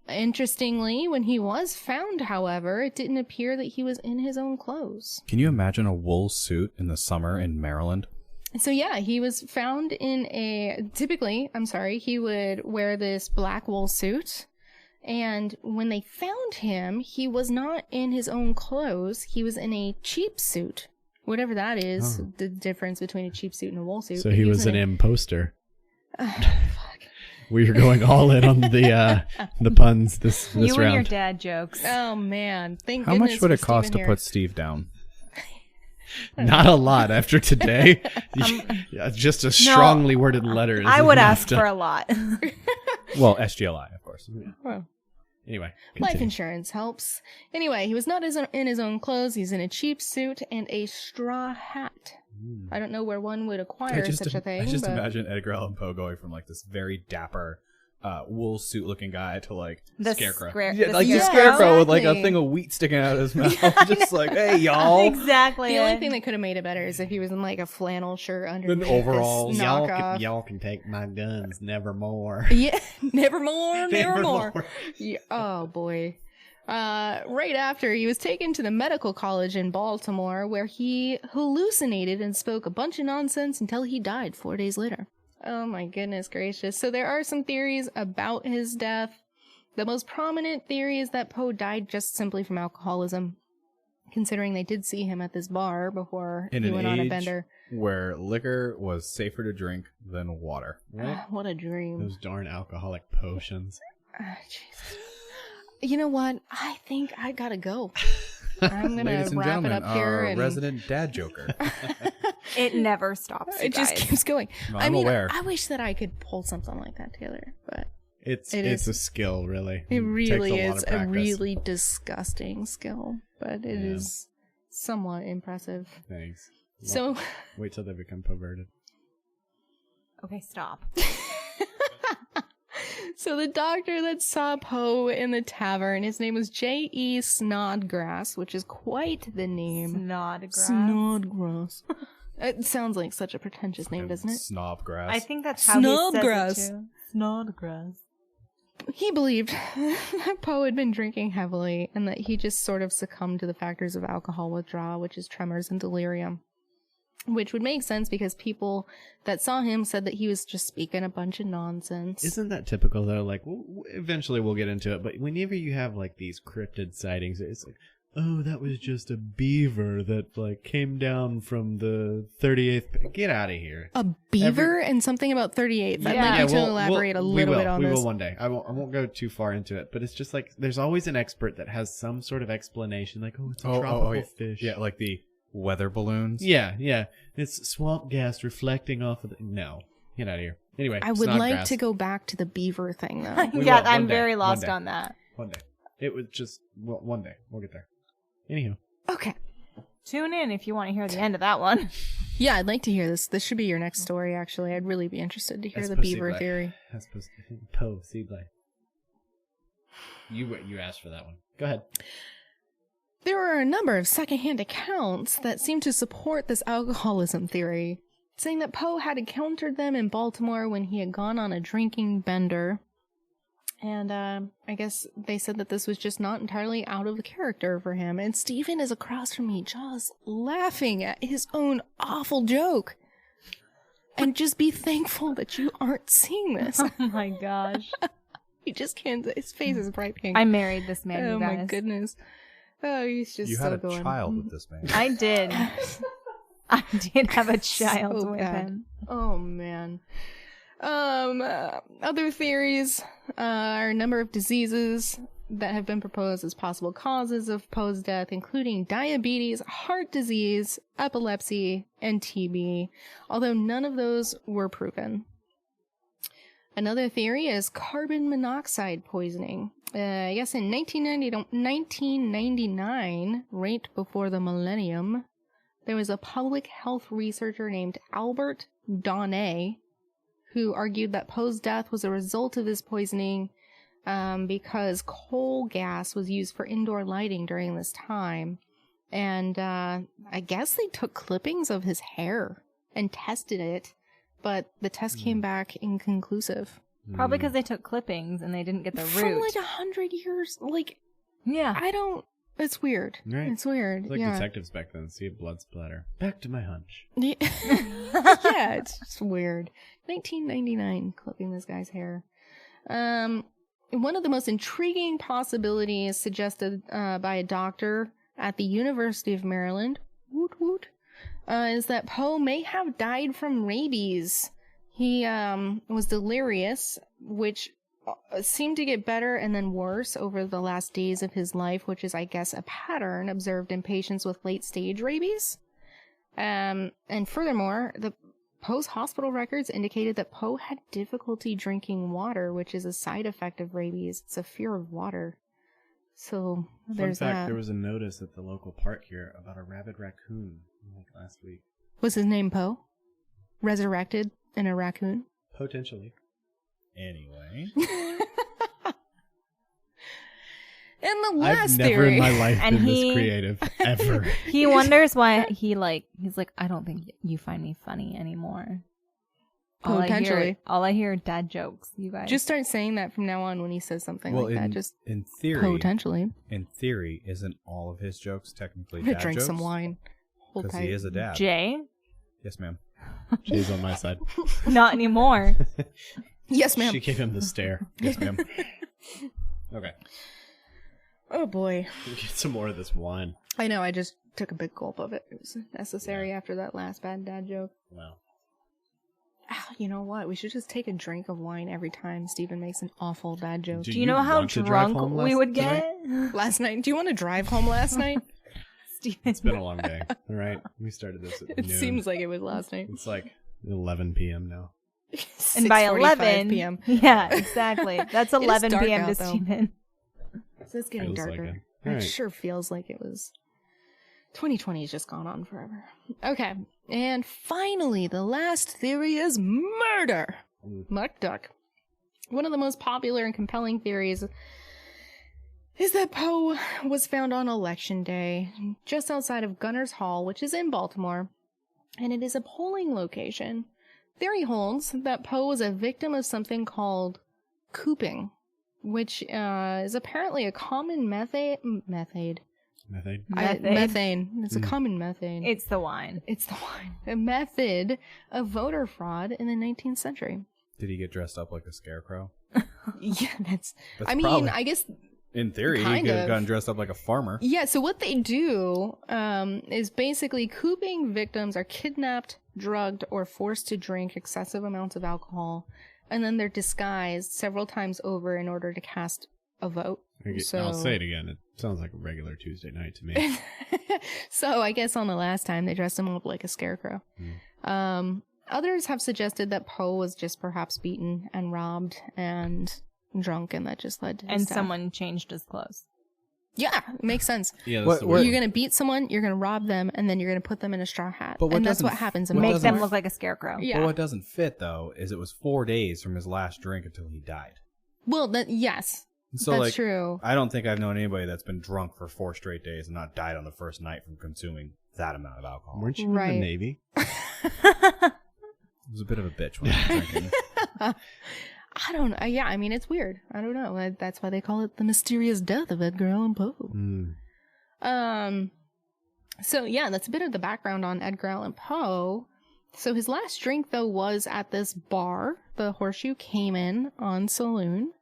Interestingly, when he was found, however, it didn't appear that he was in his own clothes. Can you imagine a wool suit in the summer in Maryland? So yeah, he was found in he would wear this black wool suit. And when they found him, he was not in his own clothes. He was in a cheap suit. Whatever that is, the difference between a cheap suit and a wool suit. So But he was an in imposter. Fuck. We are going all in on the puns this You and your round. dad jokes. Oh man! Thank How goodness much would for it cost Steven to here. put Steve down? Not a lot after today. Yeah, just a strongly worded letter. I isn't would enough ask to- for a lot. Well, SGLI, of course. Well, Anyway, life continue. insurance helps. Anyway, he was not in his own clothes. He's in a cheap suit and a straw hat. I don't know where one would acquire such a thing. I just but imagine Edgar Allan Poe going from like this very dapper, wool suit looking guy to like Scarecrow. yeah, The like the Scarecrow. scarecrow with like a Exactly. thing of wheat sticking out of his mouth, just like, hey y'all. Exactly. The only thing that could have made it better is if he was in like a flannel shirt underneath Then overalls. this knockoff. Y'all can take my guns, nevermore. Yeah, nevermore. Yeah, oh boy. Right after, he was taken to the medical college in Baltimore, where he hallucinated and spoke a bunch of nonsense until he died 4 days later. Oh my goodness gracious. So there are some theories about his death. The most prominent theory is that Poe died just simply from alcoholism, considering they did see him at this bar before In he an went on a age bender. where liquor was safer to drink than water. Right? What a dream. Those darn alcoholic potions. Jesus. You know what? I think I gotta go. I'm gonna Ladies and wrap it gentlemen, up here. our And resident dad joker. It never stops. You it just guys. keeps going. No, I I'm mean, aware. I wish that I could pull something like that together, but It's It it's is- a skill, really. it really takes a lot is of a practice. really disgusting skill. But it Yeah. is somewhat impressive. Thanks. So, Wait till they become perverted. Okay, stop. so the doctor that saw Poe in the tavern, his name was J.E. Snodgrass, which is quite the name. Snodgrass. Snodgrass. It sounds like such a pretentious name, doesn't it? Snobgrass. I think that's how he Snodgrass. says it too. Snodgrass. He believed that Poe had been drinking heavily and that he just sort of succumbed to the factors of alcohol withdrawal, which is tremors and delirium. Which would make sense because people that saw him said that he was just speaking a bunch of nonsense. Isn't that typical though? Like, eventually we'll get into it, but whenever you have like these cryptid sightings, it's like, oh, that was just a beaver that like came down from the 38th. Get out of here. A beaver and something about 38th. I'd Yeah. like you to we'll- elaborate a we little will. bit on we this. will one day. I won't go too far into it, but it's just like there's always an expert that has some sort of explanation, like, oh, it's a tropical yeah. fish. Yeah, like the weather balloons. Yeah. It's swamp gas reflecting off of the... No. Get out of here. Anyway, I would like Snodgrass. to go back to the beaver thing, though. We Yeah, will, I'm one day, very one lost day. on that. One day. It was just... Well, one day. We'll get there. Anyhow. Okay. Tune in if you want to hear the end of that one. Yeah, I'd like to hear this. This should be your next story, actually. I'd really be interested to hear the Esposito. beaver theory. That's supposed to be Poe, Seedlight. You asked for that one. Go ahead. There are a number of secondhand accounts that seem to support this alcoholism theory, saying that Poe had encountered them in Baltimore when he had gone on a drinking bender. And I guess they said that this was just not entirely out of the character for him. And Stephen is across from me, just laughing at his own awful joke. And just be thankful that you aren't seeing this. Oh my gosh. He just can't. His face is bright pink. I married this man, Oh you guys. my goodness. Oh, he's just You so had a going. child with this man. I did. I did have a child So with bad. him. Oh man. Other theories are a number of diseases that have been proposed as possible causes of Poe's death, including diabetes, heart disease, epilepsy, and TB, although none of those were proven. Another theory is carbon monoxide poisoning. Yes, in 1999, right before the millennium, there was a public health researcher named Albert Donnet who argued that Poe's death was a result of his poisoning because coal gas was used for indoor lighting during this time. And I guess they took clippings of his hair and tested it, but the test came back inconclusive. Probably because they took clippings and they didn't get the From root. like 100 years, like, Yeah. I don't, it's weird. Right. It's weird. It's like yeah. detectives back then. See a blood splatter. Back to my hunch. Yeah, yeah, it's just weird. 1999, clipping this guy's hair. One of the most intriguing possibilities suggested by a doctor at the University of Maryland, woot woot, is that Poe may have died from rabies. He was delirious, which seemed to get better and then worse over the last days of his life, which is, I guess, a pattern observed in patients with late-stage rabies. And furthermore, Poe's hospital records indicated that Poe had difficulty drinking water, which is a side effect of rabies. It's a fear of water. So there's Fun fact, that. there was a notice at the local park here about a rabid raccoon like last week. Was his name Poe? Resurrected in a raccoon? Potentially. Anyway. And the I've last never theory. in my life And been he- this creative ever. He wonders why he's like, I don't think you find me funny anymore. Potentially. All I hear are dad jokes, you guys. Just start saying that from now on when he says something like that. Just in theory, potentially. isn't all of his jokes technically I'm gonna dad drink jokes? some wine. Hold Because he tight. is a dad. Jay? Yes, ma'am. She's on my side. Not anymore. Yes, ma'am. She gave him the stare. Yes, ma'am. Okay. Oh boy. Get some more of this wine. I know, I just took a big gulp of it. It was necessary after that last bad dad joke. Wow. Ah, you know what? We should just take a drink of wine every time Steven makes an awful dad joke. Do Do you know how want to drive drunk home we last would night? get? Last night, do you want to drive home last night? Steven. It's been a long day. All right. We started this at It noon. seems like it was last night. It's like 11 p.m. now. And by 6:45 11 p.m. Yeah, exactly. That's It is 11 dark p.m. out, to though. Steven. So it's getting Feels like darker. it. It Alright. sure feels like it was. 2020 has just gone on forever. Okay. And finally, the last theory is murder. Muck duck. One of the most popular and compelling theories is that Poe was found on Election Day, just outside of Gunners Hall, which is in Baltimore, and it is a polling location. Theory holds that Poe was a victim of something called cooping, which is apparently a common methane. Methane. Methane. It's a common methane. It's the wine. It's the wine. A method of voter fraud in the 19th century. Did he get dressed up like a scarecrow? Yeah, that's That's I mean, probably- I guess. In theory, he Kind could have of. gotten dressed up like a farmer. Yeah, so what they do is basically cooping victims are kidnapped, drugged, or forced to drink excessive amounts of alcohol, and then they're disguised several times over in order to cast a vote. I'll say it again. It sounds like a regular Tuesday night to me. So I guess on the last time they dressed him up like a scarecrow. Others have suggested that Poe was just perhaps beaten and robbed and drunk, and that just led to his And death. someone changed his clothes. Yeah, makes sense. Yeah, What- that's the what- word. You're gonna beat someone, you're gonna rob them, and then you're gonna put them in a straw hat. But what And that's doesn't what happens in what Make doesn't- them look like a scarecrow. Yeah. But what doesn't fit, though, is it was 4 days from his last drink until he died. Well, yes, So, that's like, true. I don't think I've known anybody that's been drunk for 4 straight days and not died on the first night from consuming that amount of alcohol. Weren't you in Right. the Navy? I was a bit of a bitch when I was drinking. I don't. Yeah, I mean it's weird. I don't know. That's why they call it the mysterious death of Edgar Allan Poe. So yeah, that's a bit of the background on Edgar Allan Poe. So his last drink though was at this bar, the Horseshoe Cayman on Saloon.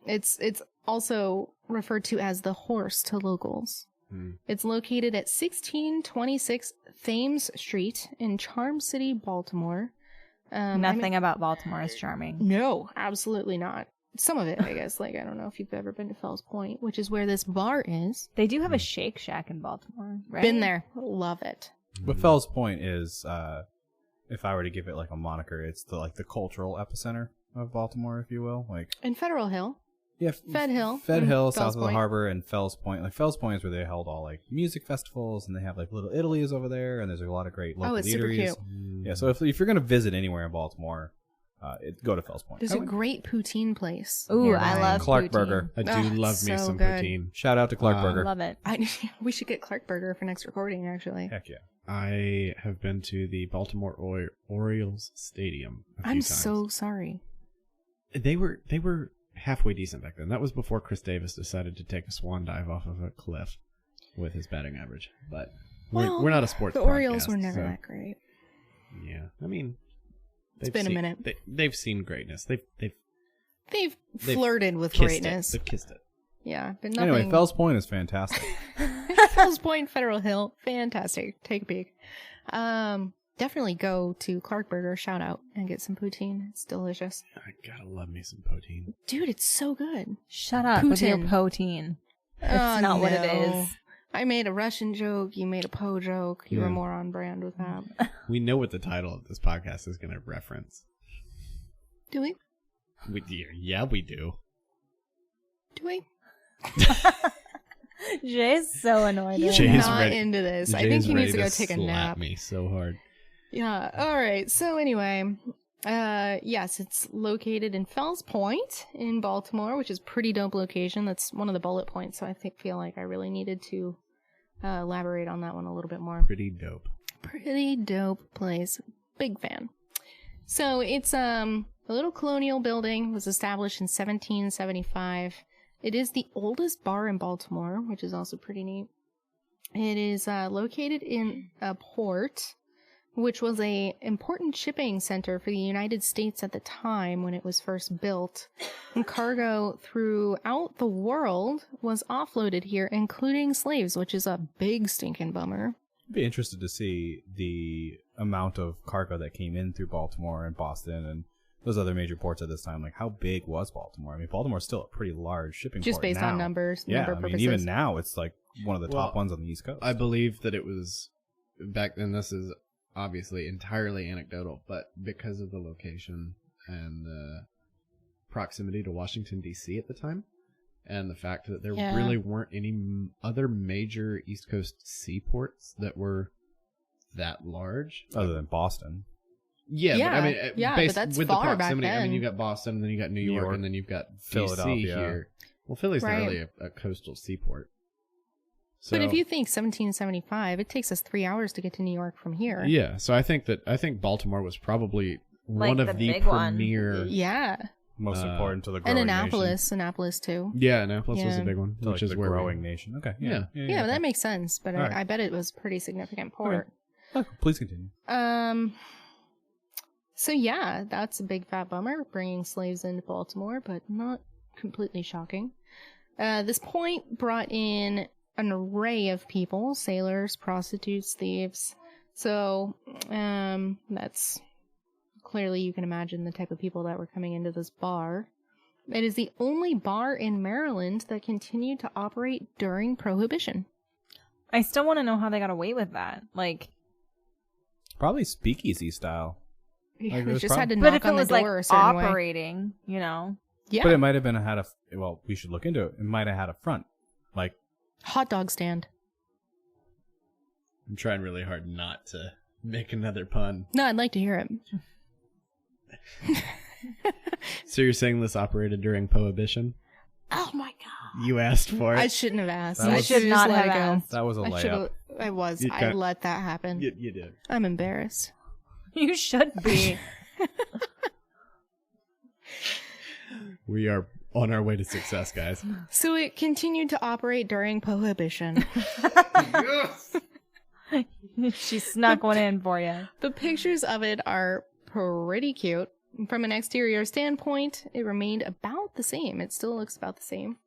It's also referred to as the Horse to locals. It's located at 1626 Thames Street in Charm City, Baltimore. Nothing about Baltimore is charming. No, absolutely not. Some of it, I guess. Like, I don't know if you've ever been to Fells Point, which is where this bar is. They do have a Shake Shack in Baltimore, right? Been there. Love it. But Fells Point is, if I were to give it like a moniker, it's the cultural epicenter of Baltimore, if you will. Like, And Federal Hill. yeah, Fed Hill. Fed and Hill, Fells south of the Point. harbor, and Fells Point. Like Fells Point is where they held all like music festivals, and they have like Little Italy's over there, and there's a lot of great local it's super eateries. cute. Yeah, so if you're gonna visit anywhere in Baltimore, go to Fells Point. There's a great poutine place. Ooh, nearby. I love Clark poutine. Burger. I do Ah, love me so some good. poutine. Shout out to Clark Burger. Love it. We should get Clark Burger for next recording, actually. Heck yeah. I have been to the Baltimore Orioles Stadium a few I'm times. so sorry. They were halfway decent back then. That was before Chris Davis decided to take a swan dive off of a cliff with his batting average. But Well, we're not a sports. The Orioles podcast, were never so, that great. Yeah, I mean, It's been a minute. They've seen greatness. They've flirted with kissed greatness. They've kissed it. Yeah, but nothing. Anyway, Fells Point is fantastic. Fells Point, Federal Hill, fantastic. Take a peek. Definitely go to Clark Burger, shout out, and get some poutine. It's delicious. I gotta love me some poutine. Dude, it's so good. Shut up with your Poutine. poutine. That's not what it is. I made a Russian joke. You made a Poe joke. You were Yeah. more on brand with that. We know what the title of this podcast is going to reference. Do we? Yeah, we do. Do we? Jay's so annoyed. He's Jay's not ready- into this. I think Jay's he needs to ready go take a slap nap. me so hard. Yeah. All right. So anyway, Yes, it's located in Fells Point in Baltimore, which is a pretty dope location. That's one of the bullet points, so I feel like I really needed to elaborate on that one a little bit more. Pretty dope. Pretty dope place. Big fan. So it's a little colonial building, was established in 1775. It is the oldest bar in Baltimore, which is also pretty neat. It is located in a port, which was a important shipping center for the United States at the time when it was first built. And cargo throughout the world was offloaded here, including slaves, which is a big stinking bummer. I'd be interested to see the amount of cargo that came in through Baltimore and Boston and those other major ports at this time. Like, how big was Baltimore? I mean, Baltimore's still a pretty large shipping port Just based now. on numbers. Yeah, number I mean, purposes. even now, it's like one of the top ones on the East Coast. I believe that it was back then. This is obviously entirely anecdotal, but because of the location and the proximity to Washington, D.C. at the time, and the fact that there really weren't any other major East Coast seaports that were that large. Other than Boston. Yeah, but I mean, but that's with far the back proximity, I mean, then. you got Boston, and then you got New York, and then you've got Philadelphia. DC here. Well, Philly's not Right. really a coastal seaport. So, But if you think 1775, it takes us 3 hours to get to New York from here. yeah, so I think Baltimore was probably Like one the of the big one. premier. Yeah. Most important to the growing And nation. Annapolis too. Yeah, Annapolis was Yeah. a big one, To, which like, is the where growing nation. Okay. Yeah. Yeah, but that makes sense. But All right. I bet it was a pretty significant port. Please continue. So yeah, that's a big fat bummer, bringing slaves into Baltimore, but not completely shocking. This point brought in an array of people: sailors, prostitutes, thieves. So that's clearly, you can imagine the type of people that were coming into this bar. It is the only bar in Maryland that continued to operate during Prohibition. I still want to know how they got away with that. Like, Probably speakeasy style. They there's just had to but knock if it on the was door like a certain way. operating, you know, Yeah, But it might have been well, we should look into it. It might have had a front. Like, hot dog stand. I'm trying really hard not to make another pun. No, I'd like to hear it. So you're saying this operated during Prohibition? Oh my god! You asked for it. I shouldn't have asked. That I was- should should not not let have it go. asked. that was a I should layup. have. I was. You I can't- let that happen. You did. I'm embarrassed. you should be. We are on our way to success, guys. So it continued to operate during Prohibition. She snuck one in for you. The pictures of it are pretty cute. From an exterior standpoint, it remained about the same. It still looks about the same.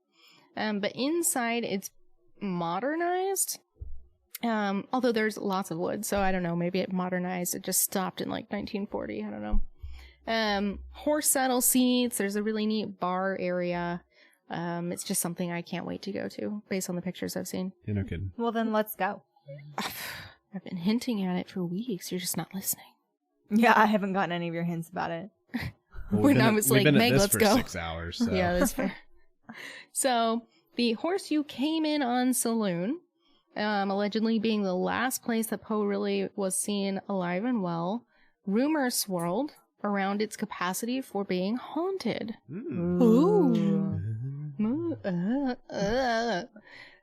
But inside, it's modernized. Although there's lots of wood, so I don't know. Maybe it modernized. It just stopped in like 1940. I don't know. Horse saddle seats. There's a really neat bar area. It's just something I can't wait to go to based on the pictures I've seen. You're no kidding. Well, then let's go. I've been hinting at it for weeks. You're just not listening. Yeah, I haven't gotten any of your hints about it. When I was like, Meg, let's go. 6 hours. So. Yeah, that's fair. So, the Horseshoe came in on Saloon, allegedly being the last place that Poe really was seen alive and well. Rumors swirled around its capacity for being haunted. Ooh.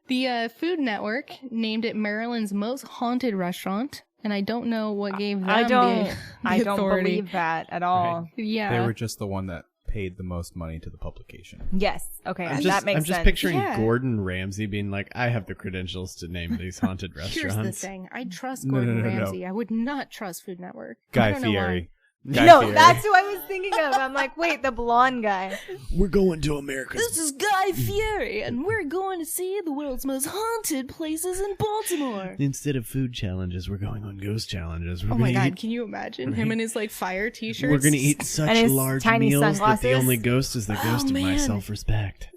The Food Network named it Maryland's most haunted restaurant, and I don't know what gave them I don't the authority. believe that at all. Yeah. They were just the one that paid the most money to the publication. Yes. Okay. I'm that makes I'm just sense. picturing Yeah. Gordon Ramsay being like, I have the credentials to name these haunted Here's the restaurants. thing. I trust No, Gordon no. Ramsay. I would not trust Food Network. I Guy don't know why. Fieri. No, that's who I was thinking of. I'm like, wait, the blonde guy. We're going to America's. This is Guy Fieri, and we're going to see the world's most haunted places in Baltimore. Instead of food challenges, we're going on ghost challenges. We're Oh my gonna god, can you imagine him in his like fire t-shirts? We're going to eat such And his large tiny meals that the sunglasses. only ghost is the ghost of my man. self-respect.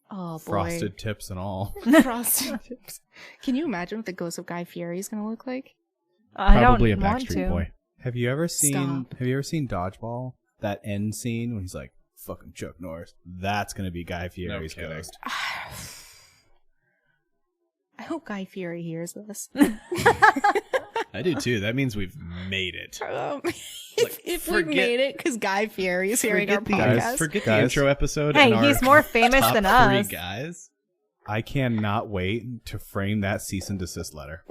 Oh boy. Frosted tips and all. Frosted tips. Can you imagine what the ghost of Guy Fieri is going to look like? I Probably a don't want Backstreet to. Boy. Have you ever seen Stop. Dodgeball? That end scene when he's like, fucking Chuck Norris. That's gonna be Guy Fieri's kidding. ghost. I hope Guy Fieri hears this. I do too. That means we've made it. If we made it, because Guy Fieri is hearing our podcast. Forget the intro episode. Hey, and he's our more famous top than three us. guys. I cannot wait to frame that cease and desist letter.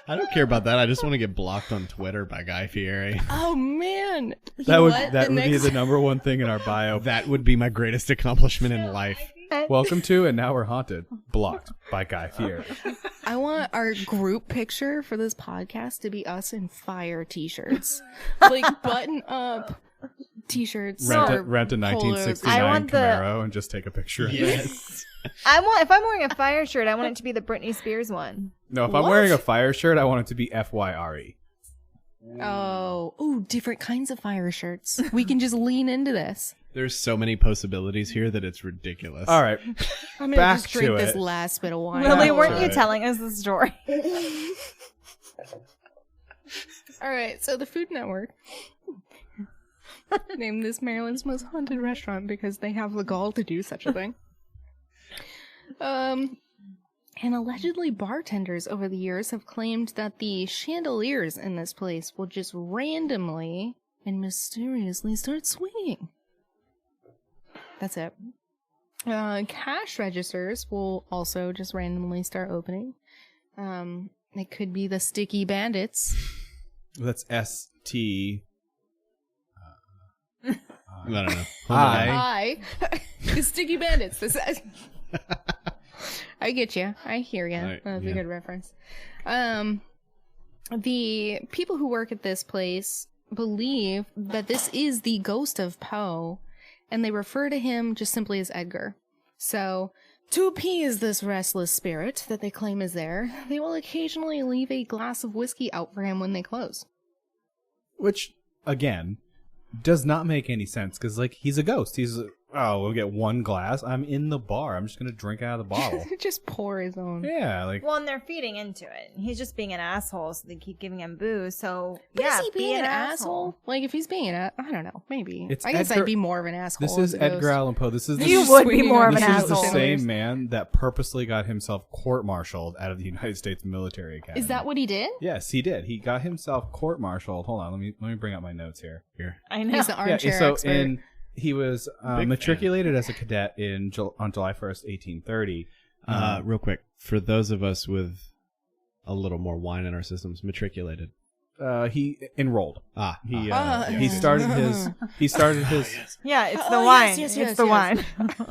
I don't care about that. I just want to get blocked on Twitter by Guy Fieri. Oh man, That would be the number one thing in our bio. That would be my greatest accomplishment in life. Welcome to And Now We're Haunted. Blocked by Guy Fieri. I want our group picture for this podcast to be us in fire t-shirts, like button up t-shirts. Rent a polos. 1969 I want Camaro and just take a picture of it. Yes. If I'm wearing a fire shirt, I want it to be the Britney Spears one. No, if I'm wearing a fire shirt, I want it to be FYRE. Oh, different kinds of fire shirts. We can just lean into this. There's so many possibilities here that it's ridiculous. All right. I'm gonna Back just drink to this it. last bit of wine. Lily, to weren't you it. telling us the story? All right, so the Food Network named this Maryland's most haunted restaurant because they have the gall to do such a thing. And allegedly bartenders over the years have claimed that the chandeliers in this place will just randomly and mysteriously start swinging. That's it. Cash registers will also just randomly start opening. It could be the Sticky Bandits. That's ST. I don't know. I. The Sticky Bandits. I get you. I hear you. Right, That's yeah. a good reference. The people who work at this place believe that this is the ghost of Poe, and they refer to him just simply as Edgar. So, to appease this restless spirit that they claim is there, they will occasionally leave a glass of whiskey out for him when they close. Which, again, does not make any sense because, like, he's a ghost. We'll get one glass. I'm in the bar. I'm just going to drink out of the bottle. Just pour his own. Yeah, like, Well, and they're feeding into it. He's just being an asshole, so they keep giving him booze. So, But yeah, is he be being an asshole? Like, if he's being I don't know, maybe. It's I guess Edgar- I'd be more of an asshole. this is as a ghost. Edgar Allan Poe. This is the, You would be Swinging more on of this an is the asshole. same man that purposely got himself court-martialed out of the United States Military Academy. Is that what he did? Yes, he did. He got himself court-martialed. Hold on, let me bring out my notes here. I know. He's the armchair so expert. he was fan. matriculated as a cadet on July 1st, 1830. Real quick, for those of us with a little more wine in our systems, matriculated. He enrolled. He yes. started his Yeah, it's the Oh, wine. yes, It's the wine.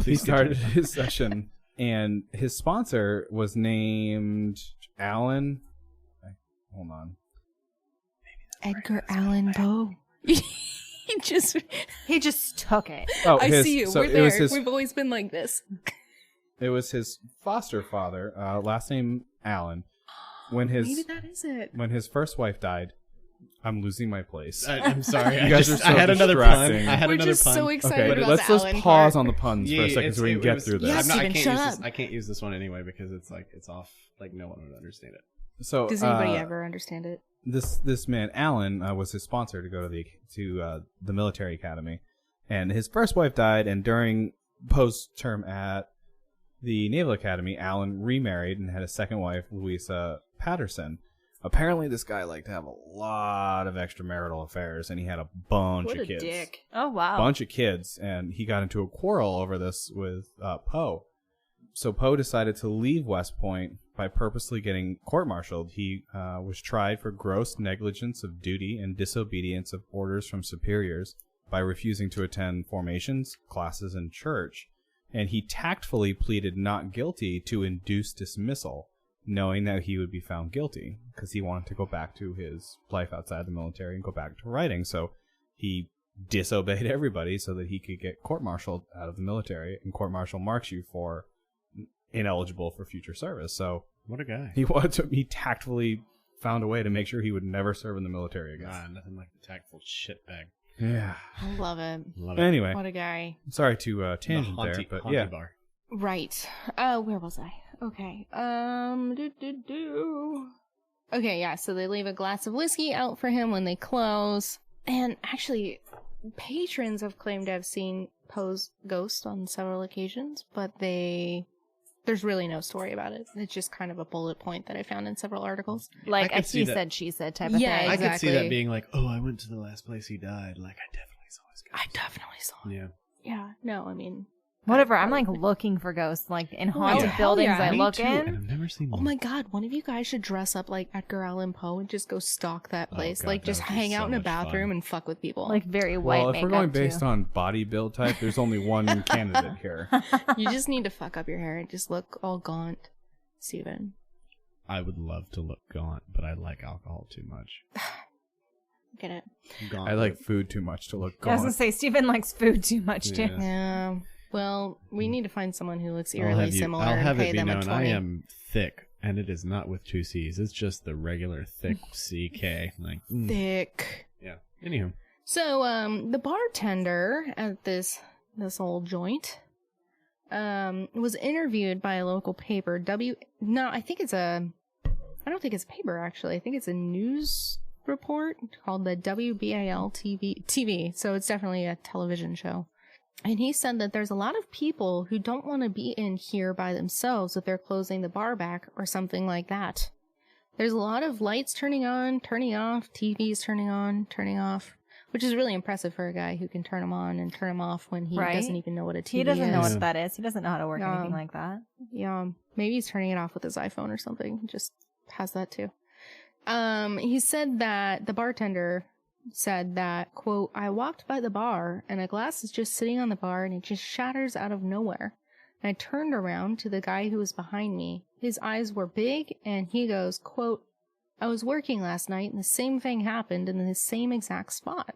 he started his session, and his sponsor was named Alan. Hold on. Edgar Allan Poe. He just took it. Oh, I see you. So We're it there. was his. We've always been like this. It was his foster father, last name Alan. When his Maybe that is it. when his first wife died, I'm losing my place. I'm sorry. You guys are so I had another pun. distracting. I had We're another just pun. so excited Okay, about let's the just Allen pause part. on the puns for a second so we can get through this. Yes, I Steven, can't shut use up. this. I can't use this one anyway because it's off. Like no one would understand it. So Does anybody ever understand it? this man Alan was his sponsor to go to the military academy, and his first wife died. And during Poe's term at the Naval Academy, Alan remarried and had a second wife, Louisa Patterson. Apparently, this guy liked to have a lot of extramarital affairs, and he had a bunch What of a kids. dick. Oh, wow. Bunch of kids, and he got into a quarrel over this with Poe. So Poe decided to leave West Point by purposely getting court-martialed. He was tried for gross negligence of duty and disobedience of orders from superiors by refusing to attend formations, classes, and church. And he tactfully pleaded not guilty to induced dismissal, knowing that he would be found guilty because he wanted to go back to his life outside the military and go back to writing. So he disobeyed everybody so that he could get court-martialed out of the military, and court-martial marks you for ineligible for future service. So What a guy. he tactfully found a way to make sure he would never serve in the military again. God, nothing like the tactful shitbag. Yeah. I love it. Love it. Anyway, What a guy. sorry to The tangent there, Haunty- but Haunty yeah. bar. Right. Where was I? Okay. Okay, yeah, so they leave a glass of whiskey out for him when they close. And actually, patrons have claimed to have seen Poe's ghost on several occasions, but they There's really no story about it. It's just kind of a bullet point that I found in several articles. Like I a could see he that. said, she said type of Yeah, thing. I could see that exactly. being like, oh, I went to the last place he died. Like, I definitely saw his ghost. I definitely saw it. Yeah. Yeah, no, I mean... Whatever. I'm like looking for ghosts, like in haunted yeah. Hell buildings. yeah. I Me look too, and in. I've never seen Oh one. my god, one of you guys should dress up like Edgar Allan Poe and just go stalk that place. God, like, that just would be hang so out in a much bathroom fun. and fuck with people. Like very white Well, if makeup we're going too. based on body build type, there's only one candidate here. You just need to fuck up your hair and just look all gaunt, Steven. I would love to look gaunt, but I like alcohol too much. Get it? Gaunt. I like food too much to look I was gonna gaunt. say Steven likes food too much too. Yeah. Yeah. Well, we need to find someone who looks I'll eerily have you- similar I'll and have pay it be them a known, 20. I am thick, and it is not with 2 C's. It's just the regular thick CK. Like, Thick. yeah. Anywho. So, the bartender at this old joint, was interviewed by a local paper. I don't think it's a paper actually. I think it's a news report called the WBAL TV. So it's definitely a television show. And he said that there's a lot of people who don't want to be in here by themselves if they're closing the bar back or something like that. There's a lot of lights turning on, turning off, TVs turning on, turning off, which is really impressive for a guy who can turn them on and turn them off when he Right. doesn't even know what a TV He doesn't is. know Yeah. what that is. He doesn't know how to work No. anything like that. Yeah, maybe he's turning it off with his iPhone or something. He just has that too. He said that the bartender said that, quote, I walked by the bar and a glass is just sitting on the bar and it just shatters out of nowhere. And I turned around to the guy who was behind me. His eyes were big and he goes, quote, I was working last night and the same thing happened in the same exact spot.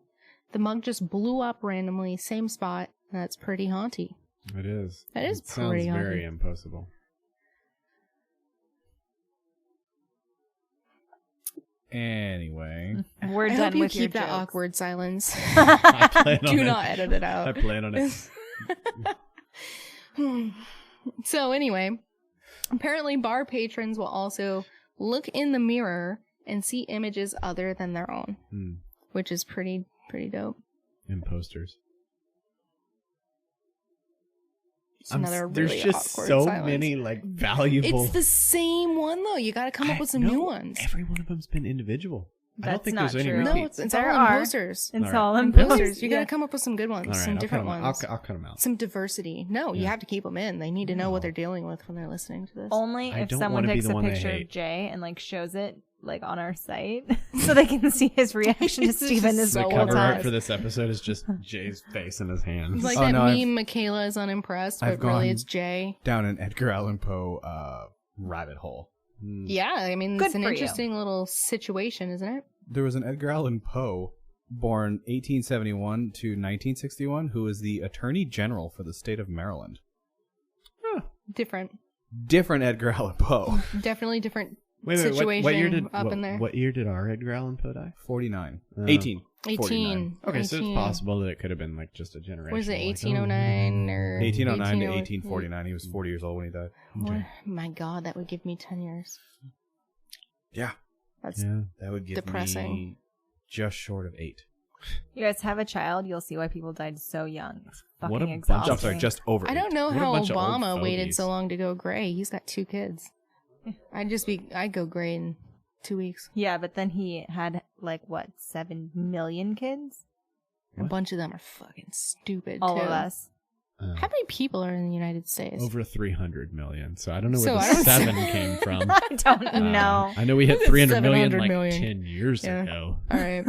The mug just blew up randomly, same spot. And that's pretty haunty. It is. That is It sounds pretty very haunty. impossible. Anyway, We're I done hope you with your keep that jokes. awkward silence. I plan on Do it. not edit it out. I plan on it. So anyway, apparently bar patrons will also look in the mirror and see images other than their own, which is pretty dope. Imposters. It's another There's really just awkward so silence. many like valuable. It's the same one though. You got to come up with some new ones. Every one of them's been individual. I don't That's think not there's any true. No, repeats. it's all There in are. posters. It's All right. all in Posters. posters. You got to come up with some good ones, All right, some I'll different cut 'em ones, out. I'll cut them out. some diversity. No, you Yeah. have to keep them in. They need to know what No. they're dealing with when they're listening to this. Only I if don't someone wanna be takes the a one they picture hate. of Jay and like shows it like on our site so they can see his reaction to It's Steven just is The so the cover time. art for this episode is just Jay's face in his hands. It's like Oh, that no, meme, Michaela is unimpressed, but I've really gone- it's Jay. down an Edgar Allan Poe rabbit hole. Yeah, I mean, Good it's an for you. interesting little situation, isn't it? There was an Edgar Allan Poe born 1871 to 1961 who was the Attorney General for the state of Maryland. Different. Different Edgar Allan Poe. Definitely different Wait, situation what year did up in there. What year did our Edgar Allan Poe die? 49. Oh. 18. 18. 49. Okay, so 18. it's possible that it could have been like just a generation. Was it like, 1809 or 1809 to 1800? 1849. He was 40 years old when he died. What? My God, that would give me 10 years. Yeah. That's Yeah. That would give Depressing. me just short of 8. You guys have a child, you'll see why people died so young. It's fucking What a bunch of- exhausting. I'm sorry, just over 8. I don't know What a how bunch of old Obama waited fogies. so long to go gray. He's got 2 kids. I'd go gray in 2 weeks. Yeah, but then he had like what, 7 million kids? A bunch of them are fucking stupid. All too. of us. How many people are in the United States? Over 300 million. So I don't know So where I the don't- 7 came from. I don't know. I know we hit 300 million 700 like million. 10 years Yeah. ago. All right.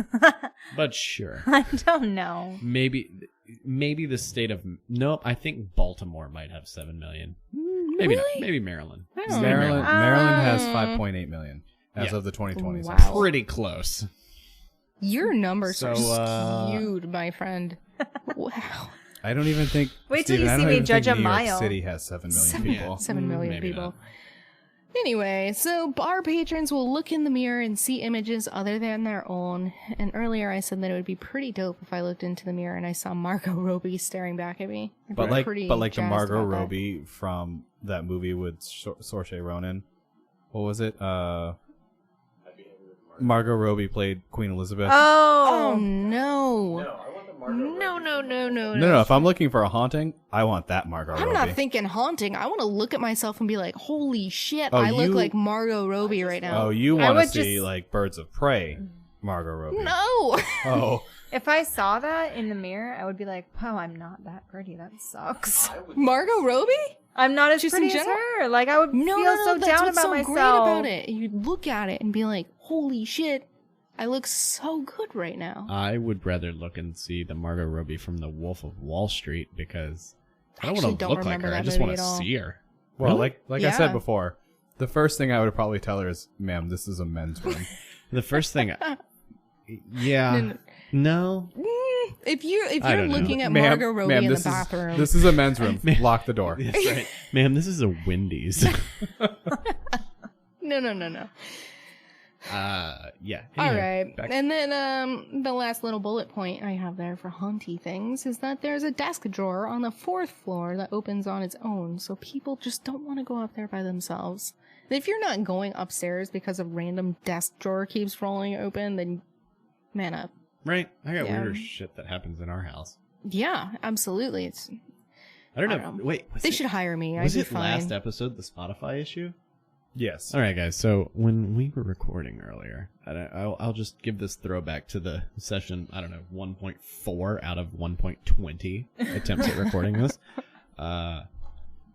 But sure. I don't know. Maybe the state of nope. I think Baltimore might have 7 million. Maybe not. Maybe Maryland. I don't know. Maryland has 5.8 million as Yeah. of the 2020s. Wow. Pretty close. Your numbers So, are skewed, my friend. Wow. I don't even think. Wait till Steven, you I see don't me even judge think a New York mile. City has 7 million people. 7 million maybe people. not. Anyway, so bar patrons will look in the mirror and see images other than their own. And earlier I said that it would be pretty dope if I looked into the mirror and I saw Margot Robbie staring back at me. I'd But be like, pretty the jazzed Margot about that. Robbie from that movie with Saoirse Ronan. What was it? Margot Robbie played Queen Elizabeth. Oh Oh, no! no, no, No. If I'm looking for a haunting, I want that Margot Robbie. I'm not thinking haunting. I want to look at myself and be like, holy shit, Oh, I look you- like Margot Robbie right now. Oh, you want to would see just- like Birds of Prey, Margot Robbie? No. Oh, If I saw that in the mirror, I would be like, "Wow, I'm not that pretty. That sucks. Margot Robbie? I'm not as Just in pretty as general? her. Like I would No, feel so that's down what's about so myself." great about it. You look at it and be like, holy shit, I look so good right now. I would rather look and see the Margot Robbie from The Wolf of Wall Street because I don't Actually want to don't look like remember her. I that just movie want to at all. see her. well, Really? like I said Yeah. before, the first thing I would probably tell her is, "Ma'am, this is a men's room." The first thing, yeah, no. If I you're don't know. looking at Ma'am, Margot Robbie ma'am, in the this is- bathroom, This is a men's room. Lock the door. That's right, ma'am. This is a Wendy's. no. Yeah. All anyway, right. back- And then the last little bullet point I have there for haunty things is that there's a desk drawer on the 4th floor that opens on its own, so people just don't want to go up there by themselves. And if you're not going upstairs because a random desk drawer keeps rolling open, then man up. Right. I got Yeah. weirder shit that happens in our house. Yeah, absolutely. It's I don't know. I don't know. Wait. Was they it, should hire me. I'd Was be it fine. last episode the Spotify issue? Yes. All right, guys. So when we were recording earlier, I'll just give this throwback to the session. I don't know, 1.4 out of 1.20 attempts at recording this.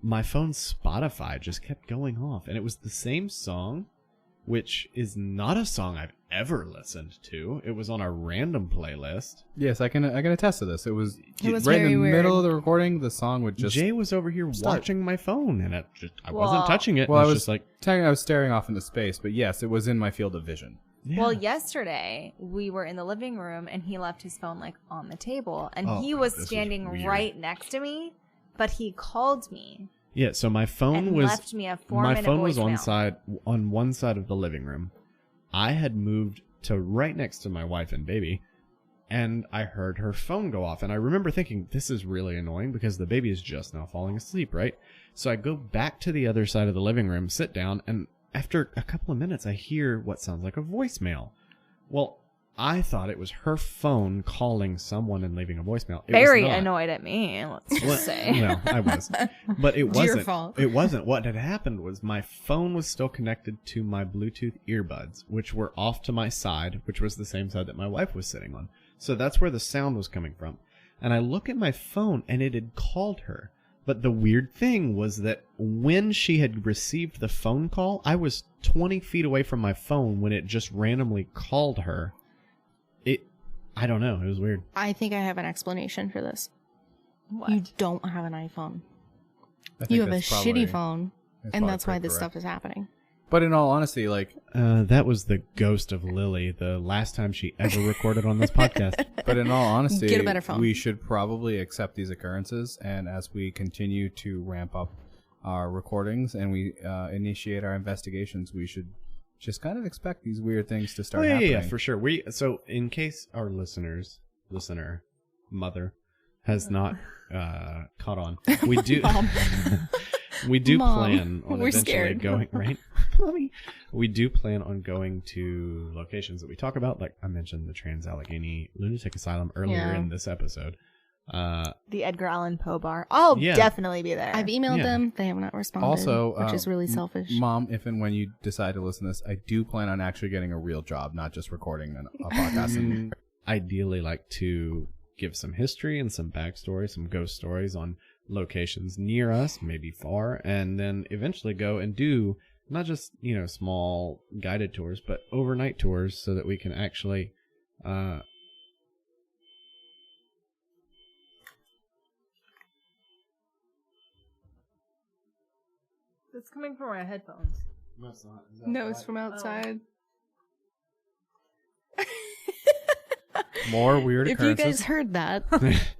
My phone's Spotify just kept going off, and it was the same song, which is not a song I've ever listened to. It was on a random playlist. Yes, I can attest to this. It was It was right in very the weird. middle of the recording. The song would just. Jay was over here start. watching my phone, and I Well- wasn't touching it. Well, and I it's was just like, I was staring off into space, but yes, it was in my field of vision. yeah. Well, yesterday we were in the living room and he left his phone like on the table and Oh, he God, was this was standing weird. right next to me, but he called me Yeah, so my phone and was left me a 4-minute my phone was voicemail. on one side of the living room. I had moved to right next to my wife and baby, and I heard her phone go off. And I remember thinking, this is really annoying because the baby is just now falling asleep, right? So I go back to the other side of the living room, sit down, and after a couple of minutes, I hear what sounds like a voicemail. Well, I thought it was her phone calling someone and leaving a voicemail. It Very was not. annoyed at me, let's just Well, say. well, I was, but it It's your wasn't. fault. It wasn't. What had happened was my phone was still connected to my Bluetooth earbuds, which were off to my side, which was the same side that my wife was sitting on. So that's where the sound was coming from. And I look at my phone, and it had called her. But the weird thing was that when she had received the phone call, I was 20 feet away from my phone when it just randomly called her. I don't know. It was weird. I think I have an explanation for this. What? You don't have an iPhone. I think You have a that's probably- shitty phone, that's and probably that's why pretty this correct. stuff is happening. But in all honesty, like, That was the ghost of Lily, the last time she ever recorded on this podcast. but in all honesty, Get a better phone. we should probably accept these occurrences, and as we continue to ramp up our recordings and we initiate our investigations, we should just kind of expect these weird things to start happening. Yeah, for sure. So in case our listener, mother, has not caught on, we do we do Mom, plan on we're eventually scared. going right. Mommy, we do plan on going to locations that we talk about. Like I mentioned, the Trans-Allegheny Lunatic Asylum earlier Yeah. in this episode. The Edgar Allan Poe bar. I'll Yeah. definitely be there. I've emailed Yeah. them. They have not responded. Also, which is really selfish. Mom, if and when you decide to listen to this, I do plan on actually getting a real job, not just recording a podcast. And Ideally like to give some history and some backstory, some ghost stories on locations near us, maybe far, and then eventually go and do not just, small guided tours, but overnight tours so that we can actually It's coming from my headphones. No, it's from outside. more weird If you occurrences. guys heard that,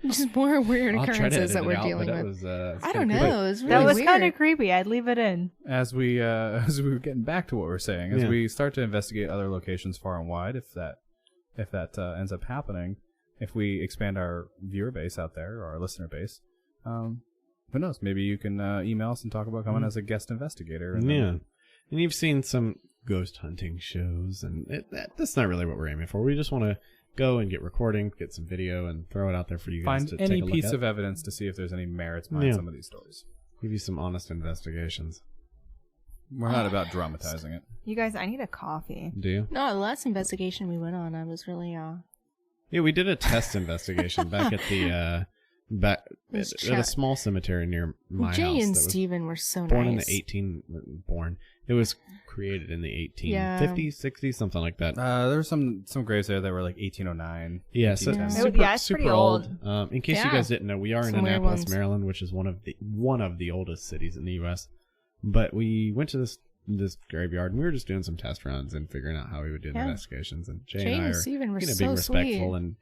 just more weird I'll try to occurrences edit that it we're out, dealing but that with. was, it's I kinda don't creepy. know. It was really That was weird. kind of creepy. I'd leave it in. As we were getting back to what we're saying, as Yeah. we start to investigate other locations far and wide, if that ends up happening, if we expand our viewer base out there or our listener base, who knows? Maybe you can email us and talk about coming as a guest investigator. And Yeah. And you've seen some ghost hunting shows, and that's not really what we're aiming for. We just want to go and get recording, get some video, and throw it out there for you guys Find to any take a look piece at. of evidence to see if there's any merits behind Yeah. some of these stories. Give you some honest investigations. We're not about dramatizing it. You guys, I need a coffee. Do you? No, the last investigation we went on, I was really Yeah, we did a test investigation back at the back This at a chat. small cemetery near my Jay house. and that was Steven were so born in nice. the It was created in the 1850s, 60s, something like that. There were some graves there that were like 1809. Yeah, so 1810. super, Yeah, it's pretty super old. In case you Yeah. guys didn't know, we are in Some weird Annapolis, ones. Maryland, which is one of the oldest cities in the U.S. But we went to this graveyard, and we were just doing some test runs and figuring out how we would do the Yeah. investigations. And Jay Jay and I and are Steven were being so respectful, sweet. and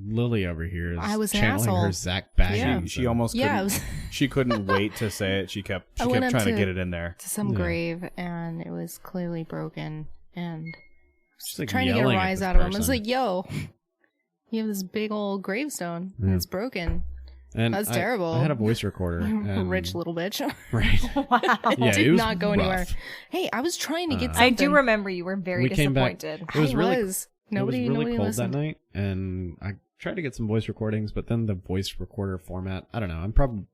Lily over here is I was an channeling her asshole. Zach Baggins. Yeah. She almost Yeah, couldn't, it was she couldn't wait to say it. She kept I went trying up to to- get it in there. to some Yeah. grave, and it was clearly broken, and She's like trying to get a yelling at rise this out of him. I was person. like, "Yo, you have this big old gravestone, Yeah. and it's broken." And That's I- terrible. I had a voice recorder. and- Rich little bitch. Right. Wow. Yeah, did it was not go rough. anywhere. Hey, I was trying to get. I something. do remember you were very We came back- disappointed. It was really Nobody, it was really nobody cold listened. that night, and I tried to get some voice recordings, but then the voice recorder format, I don't know. I'm probably,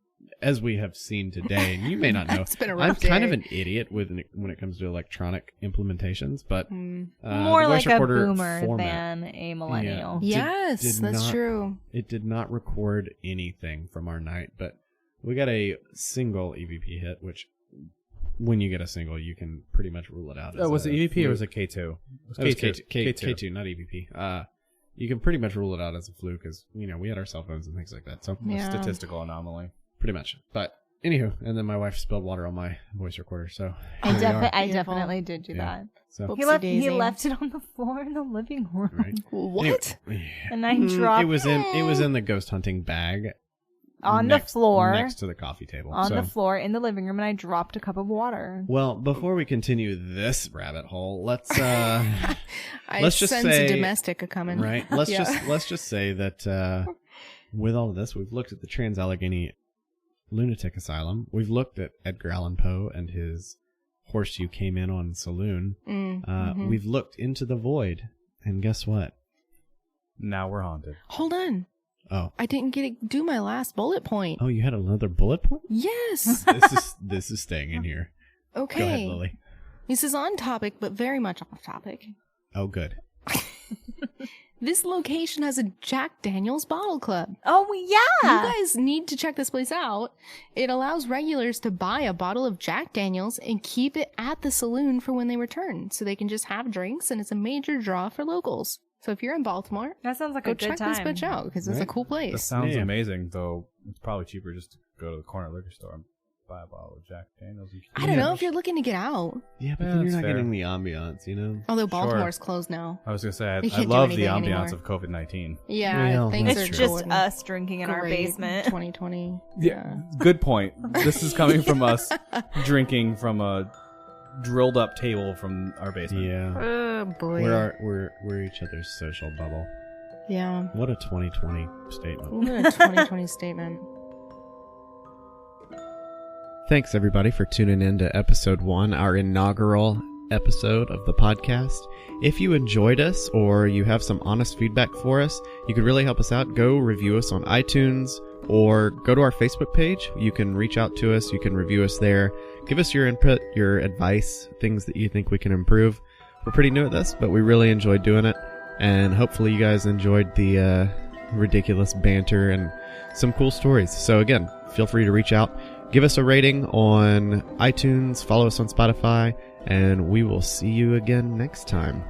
as we have seen today, and you may not know, It's been a I'm rough kind of day. an idiot when it comes to electronic implementations, but Mm. More the voice like a recorder boomer format, than a millennial. Did- Yes, did that's not- true. it did not record anything from our night, but we got a single EVP hit, which when you get a single, you can pretty much rule it out. Oh, was a it EVP or fluke. was it K2? It was That was K2. K2, not EVP. You can pretty much rule it out as a fluke because, we had our cell phones and things like that. So, Yeah. Statistical anomaly. pretty much. But, anywho, and then my wife spilled water on my voice recorder. So, I, here we are. I Beautiful. definitely did do Yeah. that. So, Whoopsie He left daisy. it on the floor in the living room. right. What? Anyway, And I dropped it was in the ghost hunting bag on next- the floor. next to the coffee table. On so, the floor in the living room, and I dropped a cup of water. well, before we continue this rabbit hole, let's I let's just sense say- a domestic a coming. right. Let's Yeah. just say that with all of this, we've looked at the Trans-Allegheny Lunatic Asylum. We've looked at Edgar Allan Poe and his Horse You Came In On saloon. Mhm. We've looked into the void, and guess what? Now we're haunted. Hold on. Oh, I didn't get to do my last bullet point. you had another bullet point. Yes. This is staying in here. Okay. Go ahead, Lily. This is on topic, but very much off topic. Oh, good. This location has a Jack Daniels bottle club. Oh yeah. You guys need to check this place out. It allows regulars to buy a bottle of Jack Daniels and keep it at the saloon for when they return, so they can just have drinks, and it's a major draw for locals. So if you're in Baltimore, That sounds like go a good check time. this bitch out because it's a Right. cool That place. sounds Yeah. amazing, though it's probably cheaper just to go to the corner liquor store and buy a bottle of Jack Daniels. I don't know if you're looking to get out. Yeah, but Yeah, then you're that's not fair. getting the ambiance, Although Baltimore's closed now. I was going to say, You I can't do love the anything ambiance anymore. of COVID-19. Yeah, Well, things that's are It's true. just going us drinking in our great basement. 2020. Yeah, good point. This is coming from us drinking from a drilled up table from our basement. Yeah. Oh boy. We're each other's social bubble. Yeah. What a 2020 statement. What a 2020 statement. Thanks everybody for tuning in to episode 1, our inaugural episode of the podcast. If you enjoyed us or you have some honest feedback for us, you could really help us out. Go review us on iTunes or go to our Facebook page. You can reach out to us. You can review us there. Give us your input, your advice, things that you think we can improve. We're pretty new at this, but we really enjoyed doing it. And hopefully you guys enjoyed the ridiculous banter and some cool stories. So again, feel free to reach out. Give us a rating on iTunes, follow us on Spotify, and we will see you again next time.